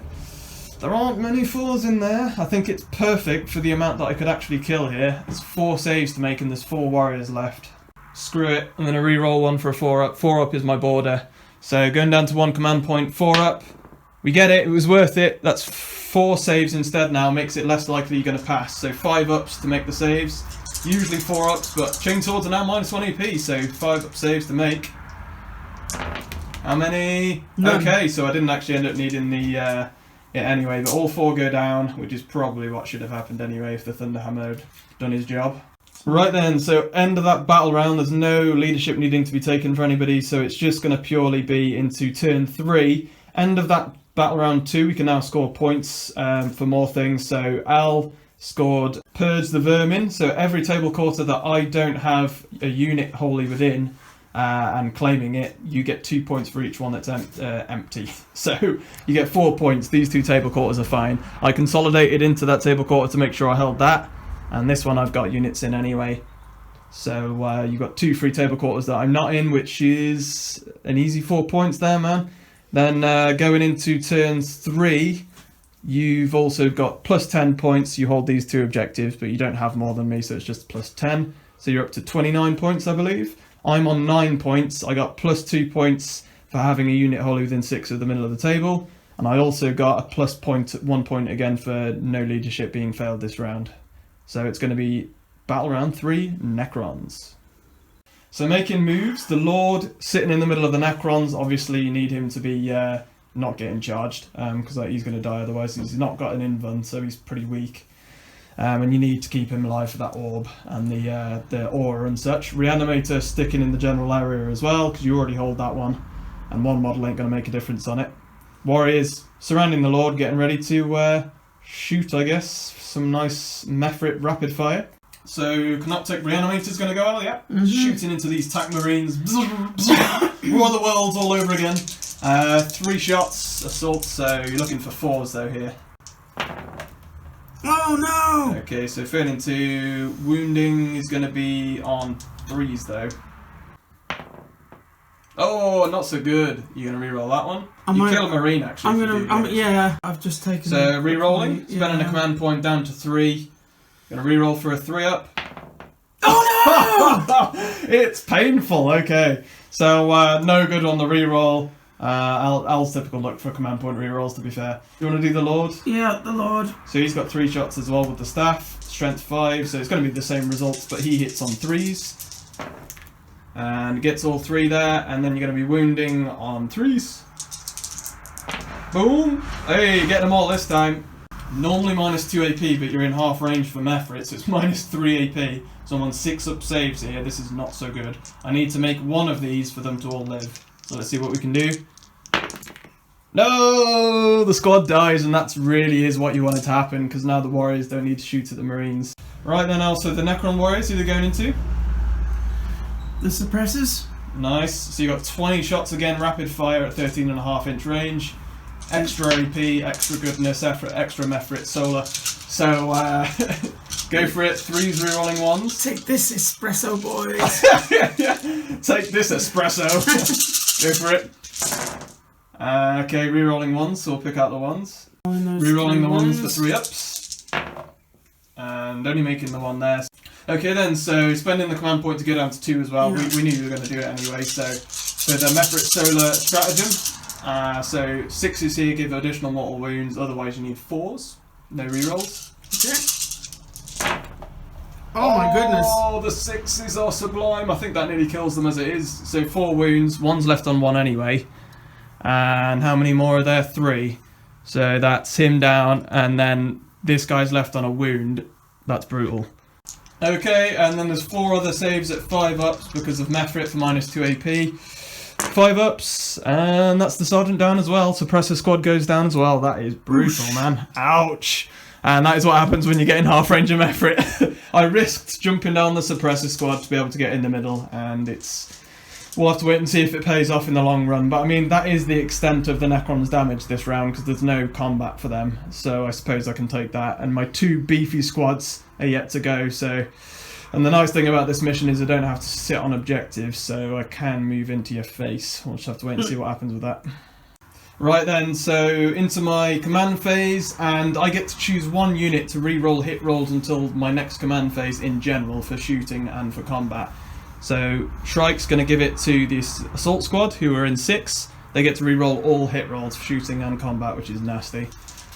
There aren't many 4s in there. I think it's perfect for the amount that I could actually kill here. There's 4 saves to make and there's 4 warriors left. Screw it. I'm going to reroll one for a 4-up. 4-up is my border. So going down to 1 command point, 4-up. We get it. It was worth it. That's 4 saves instead now. Makes it less likely you're going to pass. So 5-ups to make the saves. Usually 4-ups, but chainswords are now -1 AP. So 5-up saves to make. How many? None. Okay, so I didn't actually end up needing the anyway, but all 4 go down, which is probably what should have happened anyway if the Thunderhammer had done his job. Right then, so end of that battle round. There's no leadership needing to be taken for anybody, so it's just going to purely be into turn 3. End of that battle round 2, we can now score points for more things. So Al scored Purge the Vermin, so every table quarter that I don't have a unit wholly within, and claiming it, you get 2 points for each one that's empty. So you get 4 points. These 2 table quarters are fine. I consolidated into that table quarter to make sure I held that, and this one I've got units in anyway. So you've got 2 free table quarters that I'm not in, which is an easy 4 points there, man. Then going into turn 3, you've also got plus 10 points. You hold these 2 objectives, but you don't have more than me, so it's just plus 10. So you're up to 29 points, I believe. I'm on 9 points. I got plus 2 points for having a unit wholly within 6 of the middle of the table. And I also got a plus 1 point again for no leadership being failed this round. So it's going to be battle round 3, Necrons. So making moves, the Lord sitting in the middle of the Necrons. Obviously you need him to be not getting charged, because he's going to die otherwise. He's not got an invuln, so he's pretty weak. And you need to keep him alive for that orb and the aura and such. Reanimator sticking in the general area as well, because you already hold that one. And 1 model ain't going to make a difference on it. Warriors surrounding the Lord, getting ready to shoot, I guess. Some nice Mephrit rapid fire. So Canoptic Reanimator's going to go out, yeah? Shooting into these Tac Marines. War the worlds all over again. 3 shots, assault, so you're looking for 4s though here. Oh no! Okay, so failing to wounding is going to be on 3s though. Oh, not so good. You're going to reroll that one? You kill a Marine actually. Yeah, I've just taken. So rerolling, spending a command point down to 3. Going to reroll for a 3-up. Oh no! It's painful, okay. So no good on the reroll. Al's typical luck for command point rerolls, to be fair. You want to do the Lord? Yeah, the Lord. So he's got 3 shots as well with the staff. Strength 5, so it's going to be the same results, but he hits on 3s. And gets all 3 there, and then you're going to be wounding on 3s. Boom! Hey, get them all this time. Normally -2 AP, but you're in half range for Mephrit, so it's -3 AP. So I'm on 6-up saves here. This is not so good. I need to make 1 of these for them to all live. So let's see what we can do. No! The squad dies, and that really is what you wanted to happen, because now the Warriors don't need to shoot at the Marines. Right then, also the Necron Warriors, who they're going into? The Suppressors. Nice. So you got 20 shots again, rapid fire at 13.5-inch range. Extra AP, extra goodness, extra Mephrit solar. So go for it. 3s rerolling 1s. Take this espresso, boys. Yeah. Take this espresso. Go for it. Okay, rerolling 1s, so we'll pick out the 1s. Rerolling the 1s for 3-ups. And only making the 1 there. Okay then, so spending the command point to go down to 2 as well. Yeah. We knew you were going to do it anyway, so the Mephrit solar stratagem. So 6s here give additional mortal wounds, otherwise you need 4s. No rerolls. Okay. Oh my goodness. Oh, the 6s are sublime. I think that nearly kills them as it is. So 4 wounds, 1's left on 1 anyway. And how many more are there? 3. So that's him down, and then this guy's left on a wound. That's brutal. Okay, and then there's 4 other saves at 5-ups because of Mephrit for -2 AP. 5-ups, and that's the Sergeant down as well. Suppressor squad goes down as well. That is brutal, man. Ouch. And that is what happens when you get in half range of Mephrit. I risked jumping down the Suppressor squad to be able to get in the middle, and we'll have to wait and see if it pays off in the long run. But I mean, that is the extent of the Necron's damage this round, because there's no combat for them. So I suppose I can take that. And my 2 beefy squads are yet to go, so And the nice thing about this mission is I don't have to sit on objectives, so I can move into your face. We'll just have to wait and see what happens with that. Right then, so into my command phase, and I get to choose one unit to re-roll hit rolls until my next command phase in general for shooting and for combat. So Shrike's going to give it to this assault squad, who are in 6. They get to re-roll all hit rolls for shooting and combat, which is nasty.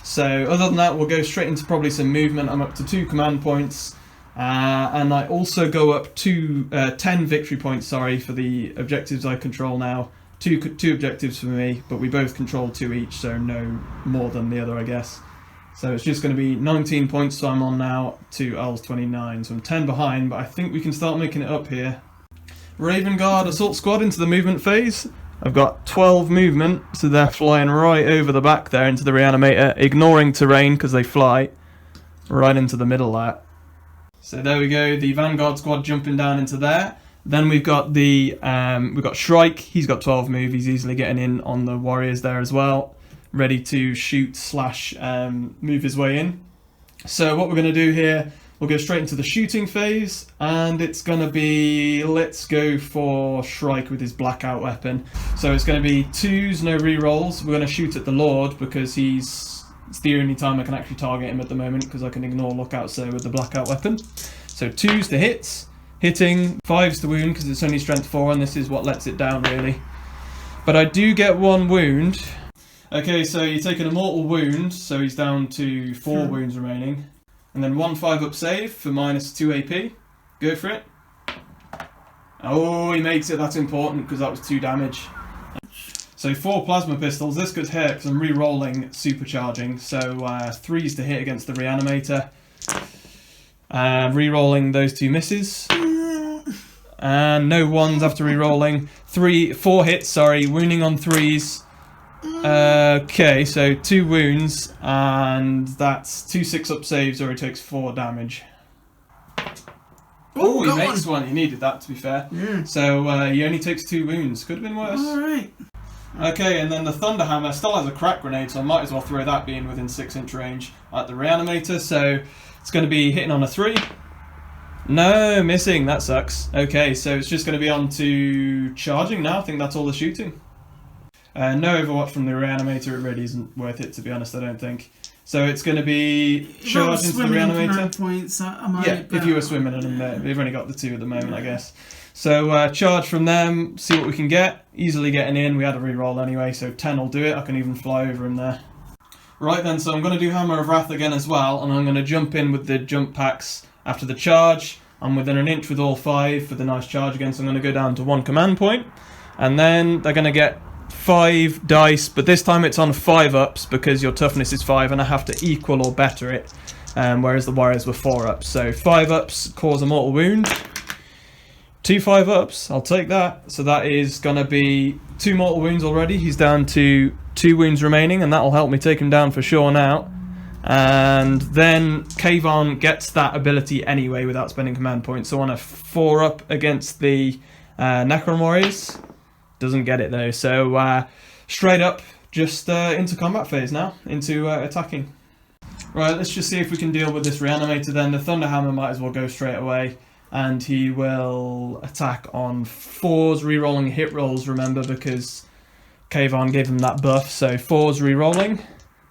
So other than that, we'll go straight into probably some movement. I'm up to 2 command points. And I also go up to 10 victory points, for the objectives I control now. Two objectives for me, but we both control 2 each, so no more than the other, I guess. So it's just going to be 19 points, so I'm on now to L's 29, so I'm 10 behind, but I think we can start making it up here. Ravenguard Assault Squad into the movement phase. I've got 12 movement, so they're flying right over the back there into the reanimator, ignoring terrain because they fly right into the middle there. So there we go, the Vanguard squad jumping down into there. Then we've got Shrike. He's got 12 move. He's easily getting in on the warriors there as well, ready to shoot / move his way in. So what we're going to do here, we'll go straight into the shooting phase, and it's going to be, let's go for Shrike with his blackout weapon. So it's going to be 2s, no re-rolls. We're going to shoot at the Lord because it's the only time I can actually target him at the moment, because I can ignore lookouts there with the blackout weapon. So 2s to hits, hitting, 5s to wound because it's only strength 4 and this is what lets it down really. But I do get 1 wound. Okay, so you're taking a mortal wound, so he's down to 4 wounds remaining. And then 1 5-up save for -2 AP. Go for it. Oh, he makes it. That's important because that was 2 damage. So 4 plasma pistols. This could hit because I'm re-rolling supercharging. So 3s to hit against the reanimator. Re-rolling those 2 misses. And no 1s after re-rolling. 4 hits, wounding on 3s. Okay, so 2 wounds, and that's 2 6-up saves, or he takes 4 damage. Oh, he makes one. He needed that, to be fair. Yeah. So he only takes 2 wounds. Could have been worse. Alright. Okay, and then the Thunderhammer still has a crack grenade, so I might as well throw that being within 6-inch range at the reanimator. So it's going to be hitting on a 3. No, missing. That sucks. Okay, so it's just going to be on to charging now. I think that's all the shooting. No overwatch from the reanimator. It really isn't worth it, to be honest, I don't think. So it's going to be charge into the reanimator. Points, if you were swimming in them, we've only got the 2 at the moment, I guess. So charge from them, see what we can get. Easily getting in. We had a reroll anyway, so 10 will do it. I can even fly over him there. Right then, so I'm going to do Hammer of Wrath again as well, and I'm going to jump in with the jump packs after the charge. I'm within an inch with all 5 for the nice charge again, so I'm going to go down to 1 command point. And then they're going to get 5 dice, but this time it's on 5-ups because your toughness is 5 and I have to equal or better it, whereas the warriors were 4-ups. So 5-ups cause a mortal wound. 2 5-ups, I'll take that. So that is going to be 2 mortal wounds already. He's down to 2 wounds remaining, and that will help me take him down for sure now. And then Kayvon gets that ability anyway without spending command points. So on a 4-up against the Necron warriors, doesn't get it though. So straight up, just into combat phase now, into attacking. Right, let's just see if we can deal with this reanimator then. The Thunderhammer might as well go straight away, and he will attack on 4s, re-rolling hit rolls, remember, because Kayvon gave him that buff. So 4s re-rolling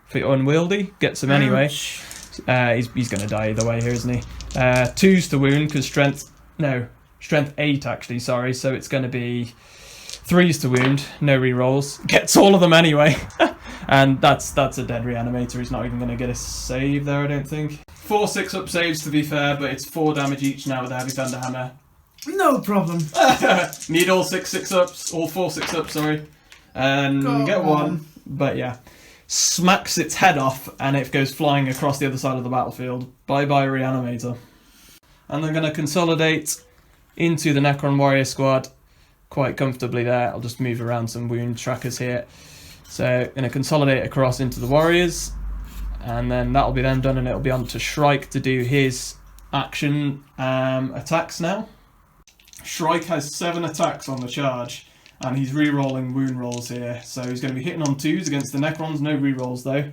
for unwieldy, gets him anyway. He's going to die either way here, isn't he? 2s to wound, because strength 8 actually, sorry. So it's going to be 3s to wound, no re-rolls. Gets all of them anyway. And that's a dead reanimator. He's not even going to get a save there, I don't think. 4 6-up saves to be fair, but it's 4 damage each now with the Heavy Thunderhammer. No problem. Need all 6 6-ups, all 4 6-ups, sorry. And get 1. But yeah. Smacks its head off and it goes flying across the other side of the battlefield. Bye-bye reanimator. And they're going to consolidate into the Necron warrior squad quite comfortably there. I'll just move around some wound trackers here. So going to consolidate across into the warriors, and then that'll be them done, and it'll be on to Shrike to do his action attacks now. Shrike has 7 attacks on the charge, and he's re-rolling wound rolls here. So he's going to be hitting on 2s against the Necrons, no re-rolls though.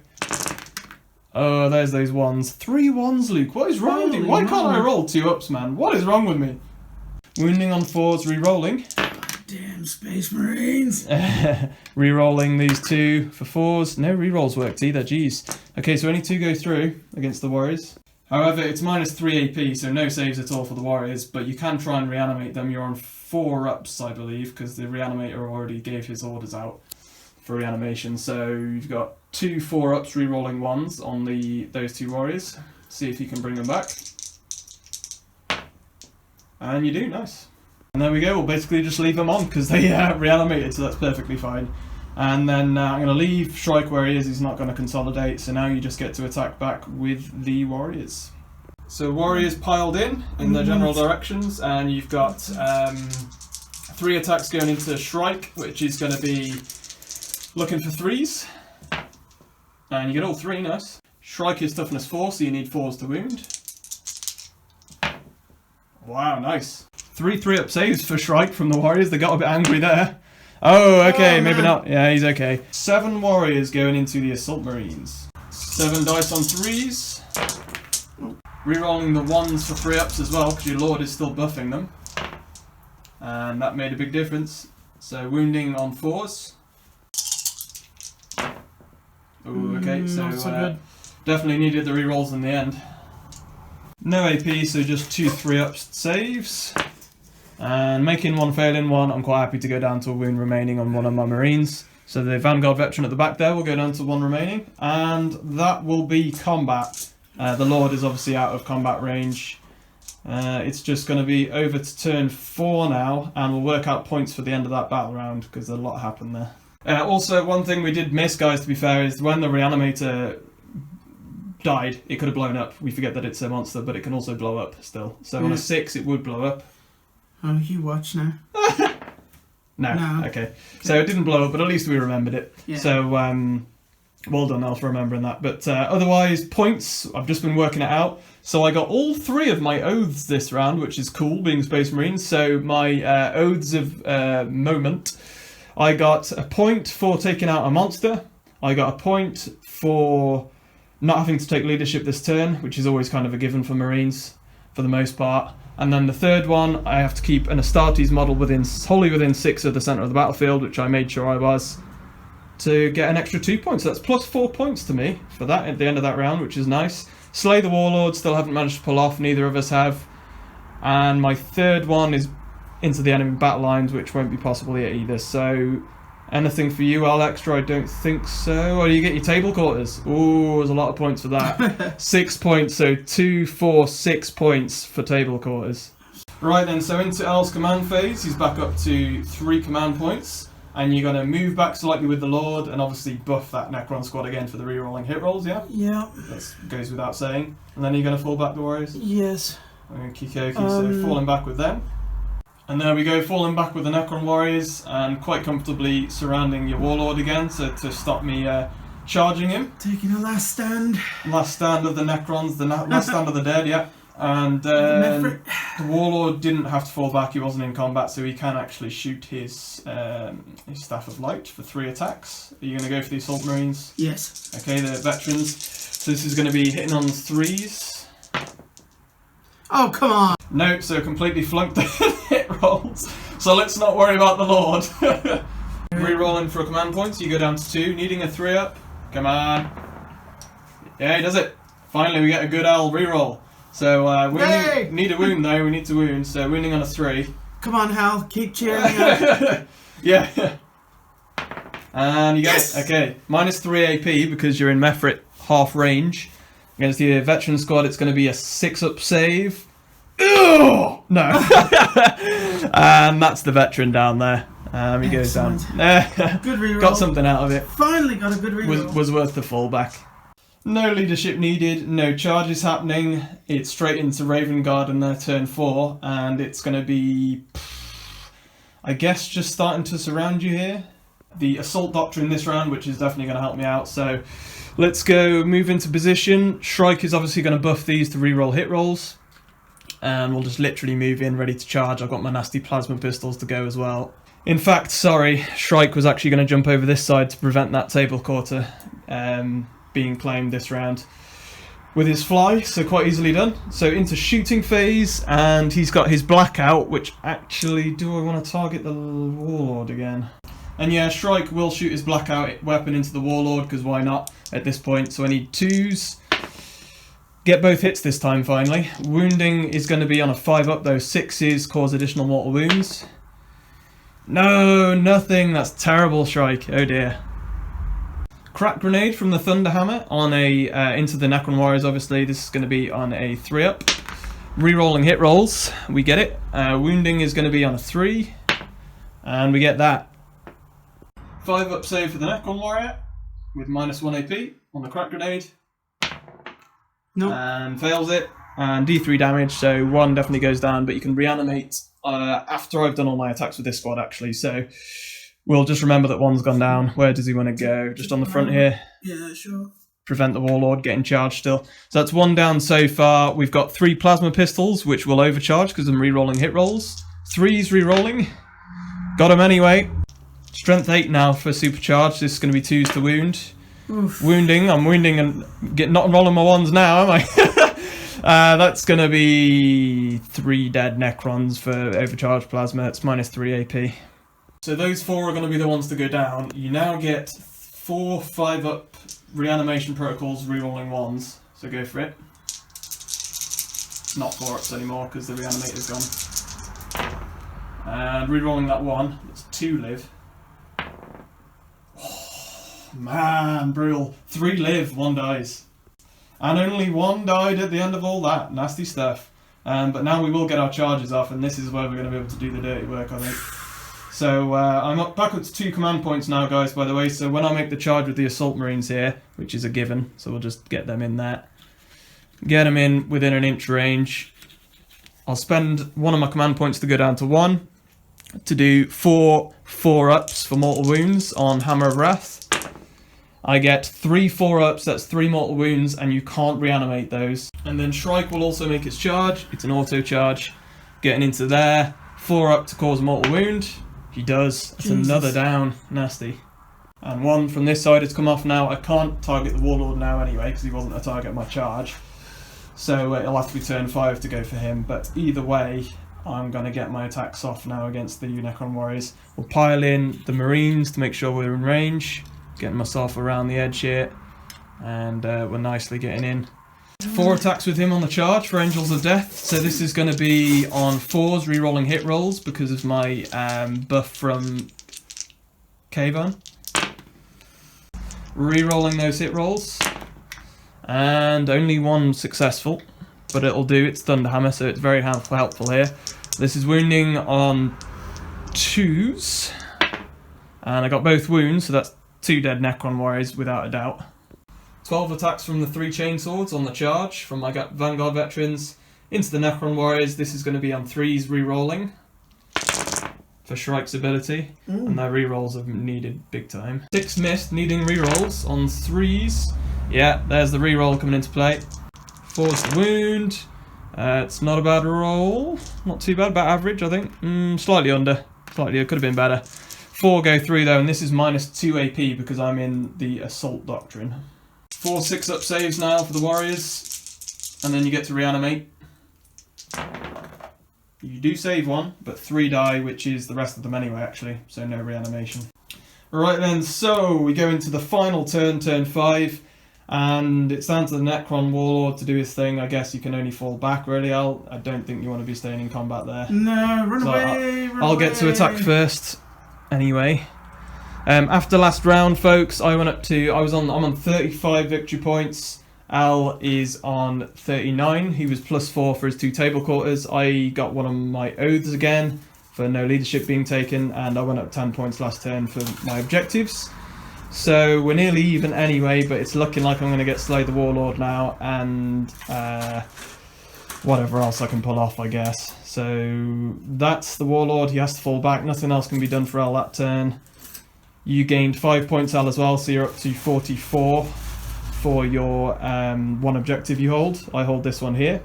Oh, there's those ones. 3 ones, Luke. What is wrong with you? Why can't I roll 2 ups, man? What is wrong with me? Wounding on 4s, re-rolling. Damn Space Marines. Re-rolling these 2 for 4s. No re-rolls worked either, jeez. Okay, so only 2 go through against the Warriors. However, it's minus 3 AP, so no saves at all for the Warriors, but you can try and reanimate them. You're on 4 ups, I believe, because the reanimator already gave his orders out for reanimation. So you've got 2 4 ups re-rolling 1s on those 2 Warriors. See if you can bring them back. And you do, nice. And there we go, we'll basically just leave them on because they reanimated, so that's perfectly fine. And then I'm going to leave Shrike where he is, he's not going to consolidate, so now you just get to attack back with the Warriors. So Warriors piled in their general directions, and you've got 3 attacks going into Shrike, which is going to be looking for 3s. And you get all 3, nice. Shrike is toughness 4, so you need 4s to wound. Wow, nice. 3 3-up saves for Shrike from the Warriors, they got a bit angry there. Oh, okay, maybe not. Yeah, he's okay. 7 Warriors going into the Assault Marines. 7 dice on 3s. Rerolling the 1s for 3-ups as well, because your Lord is still buffing them. And that made a big difference. So wounding on 4s. Ooh, okay, so definitely needed the rerolls in the end. No AP, so just 2 3-ups saves. And making 1 failing 1, I'm quite happy to go down to a wound remaining on one of my Marines. So the Vanguard veteran at the back there will go down to 1 remaining. And that will be combat. The Lord is obviously out of combat range. It's just going to be over to turn 4 now, and we'll work out points for the end of that battle round, because a lot happened there. Also, one thing we did miss, guys, to be fair, is when the Reanimator died, it could have blown up. We forget that it's a monster, but it can also blow up still. So on a 6, it would blow up. Oh, you watch now. No. Okay. So it didn't blow up, but at least we remembered it. Yeah. So, well done, Al, for remembering that. But otherwise, points, I've just been working it out. So I got all 3 of my oaths this round, which is cool, being Space Marines. So my oaths of moment, I got a point for taking out a monster. I got a point for not having to take leadership this turn, which is always kind of a given for Marines, for the most part. And then the third one, I have to keep an Astartes model wholly within 6 of the centre of the battlefield, which I made sure I was, to get an extra 2 points. So that's plus 4 points to me for that at the end of that round, which is nice. Slay the Warlord, still haven't managed to pull off, neither of us have. And my third one is into the enemy battle lines, which won't be possible yet either. So anything for you, Al, extra? I don't think so. Or do you get your table quarters? Ooh, there's a lot of points for that. 6 points, so 2, 4, 6 points for table quarters. Right then, so into Al's command phase, he's back up to 3 command points. And you're going to move back slightly with the Lord and obviously buff that Necron squad again for the re-rolling hit rolls, yeah? Yeah. That goes without saying. And then you're going to fall back the Warriors? Yes. Okay, so falling back with them. And there we go, falling back with the Necron Warriors and quite comfortably surrounding your Warlord again to stop me charging him. Taking a last stand. Last stand of the Necrons, the last stand of the dead, yeah. And the Warlord didn't have to fall back, he wasn't in combat, so he can actually shoot his Staff of Light for 3 attacks. Are you going to go for the Assault Marines? Yes. Okay, the veterans. So this is going to be hitting on 3s. Oh, come on! No, so completely flunked the hit rolls. So let's not worry about the Lord. Re-rolling for a command point, so you go down to 2, needing a 3-up. Come on. Yeah, he does it. Finally, we get a good Al re-roll. So we need a wound though, we need to wound, so wounding on a 3. Come on, Hal, keep cheering me up. Yeah. And you get it. Okay, minus 3 AP because you're in Mefrit half range. Against the veteran squad, it's going to be a 6-up save. Ugh! No. And that's the veteran down there. He goes down. Good reroll. Got something out of it. Finally got a good reroll. Was worth the fallback. No leadership needed, no charges happening. It's straight into Ravenguard in their turn 4, and it's going to be, I guess, just starting to surround you here. The Assault Doctrine this round, which is definitely going to help me out. So let's go move into position. Shrike is obviously going to buff these to reroll hit rolls. And we'll just literally move in, ready to charge. I've got my nasty plasma pistols to go as well. In fact, sorry, Shrike was actually going to jump over this side to prevent that table quarter. being claimed this round with his fly, so quite easily done. So into shooting phase, and he's got his blackout, which actually, do I want to target the warlord again? And yeah, Shrike will shoot his blackout weapon into the warlord, because why not at this point? So I need 2s. Get both hits this time, finally. Wounding is going to be on a 5-up, though 6s cause additional mortal wounds. No, nothing. That's terrible, Shrike. Oh dear. Crack grenade from the Thunderhammer on a into the Necron warriors. Obviously, this is going to be on a 3-up. Rerolling hit rolls, we get it. Wounding is going to be on a 3, and we get that. 5-up save for the Necron warrior with -1 AP on the crack grenade. Nope. And fails it, and D3 damage. So 1 definitely goes down, but you can reanimate after I've done all my attacks with this squad, actually. So we'll just remember that 1's gone down. Where does he want to go? Just on the front here. Yeah, sure. Prevent the warlord getting charged still. So that's 1 down so far. We've got 3 plasma pistols, which will overcharge because I'm re-rolling hit rolls. 3's re-rolling. Got him anyway. Strength 8 now for supercharge. This is going to be 2s to wound. Oof. Wounding. I'm wounding and not rolling my 1s now, am I? That's going to be 3 dead Necrons for overcharged plasma. It's -3 AP. So those 4 are going to be the ones to go down. You now get 4 5-up reanimation protocols re-rolling 1s. So go for it. Not 4-ups anymore because the reanimator's gone. And re-rolling that 1. It's 2 live. Oh, man, brutal. 3 live, 1 dies. And only 1 died at the end of all that. Nasty stuff. But now we will get our charges off, and this is where we're going to be able to do the dirty work, I think. So I'm up backwards 2 command points now, guys, by the way. So when I make the charge with the Assault Marines here, which is a given, so we'll just get them in there. Get them in within an inch range. I'll spend 1 of my command points to go down to 1 to do 4 4-ups for mortal wounds on Hammer of Wrath. I get 3 4-ups, that's 3 mortal wounds, and you can't reanimate those. And then Shrike will also make its charge. It's an auto charge. Getting into there. 4-up to cause a mortal wound. He does. That's another down. Nasty. And 1 from this side has come off now. I can't target the warlord now anyway, because he wasn't a target of my charge. So it'll have to be turn 5 to go for him. But either way, I'm going to get my attacks off now against the Necron warriors. We'll pile in the Marines to make sure we're in range. Getting myself around the edge here. And we're nicely getting in. 4 attacks with him on the charge for Angels of Death. So this is going to be on 4s, re-rolling hit rolls because of my buff from Kavan. Re-rolling those hit rolls. And only 1 successful. But it'll do. It's Thunderhammer, so it's very helpful here. This is wounding on 2s. And I got both wounds, so that's 2 dead Necron warriors without a doubt. 12 attacks from the 3 chainswords on the charge from my Vanguard veterans into the Necron warriors. This is going to be on 3s re-rolling for Shrike's ability, and their re-rolls are needed big time. 6 missed, needing re-rolls on 3s. Yeah, there's the re-roll coming into play. 4's the wound. It's not a bad roll. Not too bad, about average, I think. Slightly under. Slightly, it could have been better. 4 go through though, and this is -2 AP because I'm in the Assault Doctrine. 4 6-up saves now for the warriors, and then you get to reanimate. You do save 1, but 3 die, which is the rest of them anyway, actually, so no reanimation. Right then, so we go into the final turn, turn 5, and it's down to the Necron warlord to do his thing. I guess you can only fall back, really. I don't think you want to be staying in combat there. No, run away, run I'll get to attack first, anyway. After last round, folks, I'm on 35 victory points. Al is on 39. He was +4 for his 2 table quarters. I got 1 of my oaths again for no leadership being taken, and I went up 10 points last turn for my objectives. So we're nearly even anyway, but it's looking like I'm going to get Slay the Warlord now, and whatever else I can pull off, I guess. So that's the Warlord. He has to fall back. Nothing else can be done for Al that turn. You gained 5 points, Al, as well, so you're up to 44 for your 1 objective you hold. I hold this one here.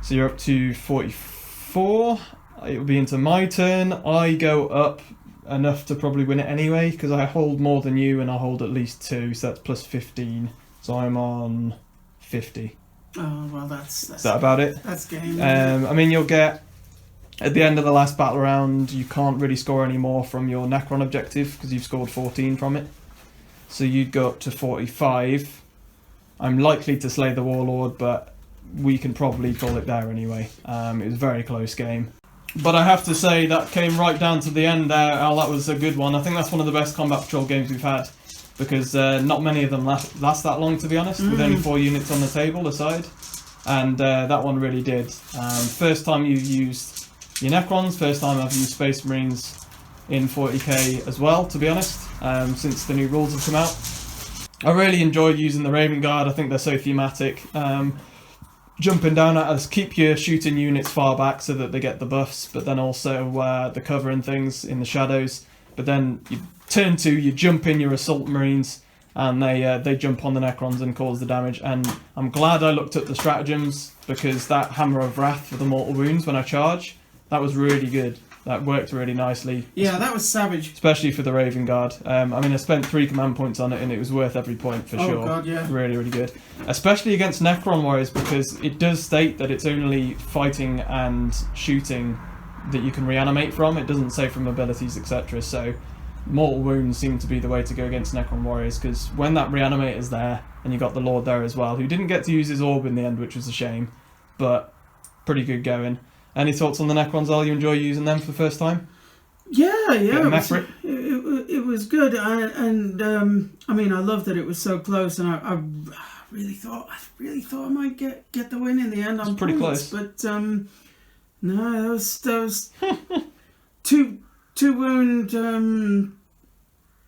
So you're up to 44. It will be into my turn. I go up enough to probably win it anyway, because I hold more than you and I hold at least 2, so that's plus 15. So I'm on 50. Oh, well, that's Is that about it? That's game. I mean, you'll get, at the end of the last battle round, you can't really score any more from your Necron objective, because you've scored 14 from it. So you'd go up to 45. I'm likely to slay the Warlord, but we can probably call it there anyway. It was a very close game. But I have to say, that came right down to the end there. Al, that was a good one. I think that's one of the best Combat Patrol games we've had, because not many of them last that long, to be honest, with only 4 units on the table aside. And that one really did. First time you've used your Necrons, first time I've used Space Marines in 40k as well, to be honest, since the new rules have come out. I really enjoyed using the Ravenguard. I think they're so thematic. Jumping down at us, keep your shooting units far back so that they get the buffs, but then also the cover and things in the shadows. But then you turn 2, you jump in your Assault Marines, and they jump on the Necrons and cause the damage. And I'm glad I looked up the stratagems, because that Hammer of Wrath for the mortal wounds when I charge, that was really good. That worked really nicely. Yeah, that was savage. Especially for the Ravenguard. I mean, I spent 3 command points on it, and it was worth every point for sure. Oh god, yeah. Really, really good. Especially against Necron warriors, because it does state that it's only fighting and shooting that you can reanimate from. It doesn't say from abilities, etc. So mortal wounds seem to be the way to go against Necron warriors, because when that reanimator's there, and you got the Lord there as well, who didn't get to use his orb in the end, which was a shame, but pretty good going. Any thoughts on the Necrons, Al? You enjoy using them for the first time? Yeah. It was good, and I mean, I love that it was so close, and I really thought I might get the win in the end. It's pretty close, but no, those two wound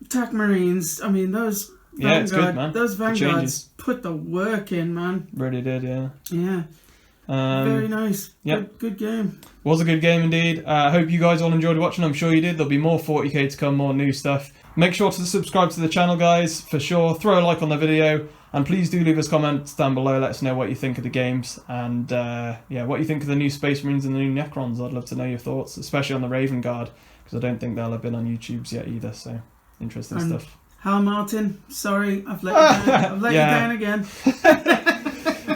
attack Marines. I mean, those Vanguard, it's good, man. Those Vanguards put the work in, man. Really did, yeah. Yeah. Very nice. Yep. Good game. Was a good game indeed. I hope you guys all enjoyed watching. I'm sure you did. There'll be more 40k to come, more new stuff. Make sure to subscribe to the channel, guys, for sure. Throw a like on the video, and please do leave us comments down below. Let us know what you think of the games, and yeah, what you think of the new Space Marines and the new Necrons. I'd love to know your thoughts, especially on the Ravenguard, because I don't think they'll have been on YouTube's yet either. So interesting stuff. Hal Martin, sorry, I've let you down. I've let you down again.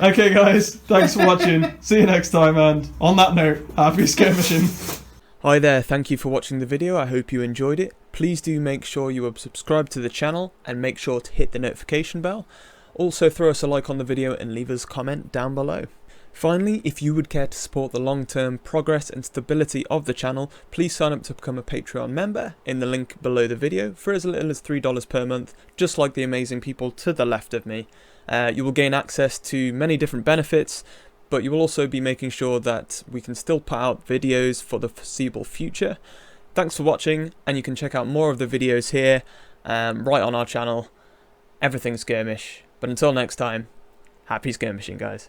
Okay guys, thanks for watching. See you next time, and on that note, happy skirmishing. Hi there, thank you for watching the video. I hope you enjoyed it. Please do make sure you are subscribed to the channel, and make sure to hit the notification bell. Also throw us a like on the video and leave us a comment down below. Finally, if you would care to support the long-term progress and stability of the channel, please sign up to become a Patreon member in the link below the video for as little as $3 per month, just like the amazing people to the left of me. You will gain access to many different benefits, but you will also be making sure that we can still put out videos for the foreseeable future. Thanks for watching, and you can check out more of the videos here right on our channel. Everything Skirmish. But until next time, happy skirmishing, guys.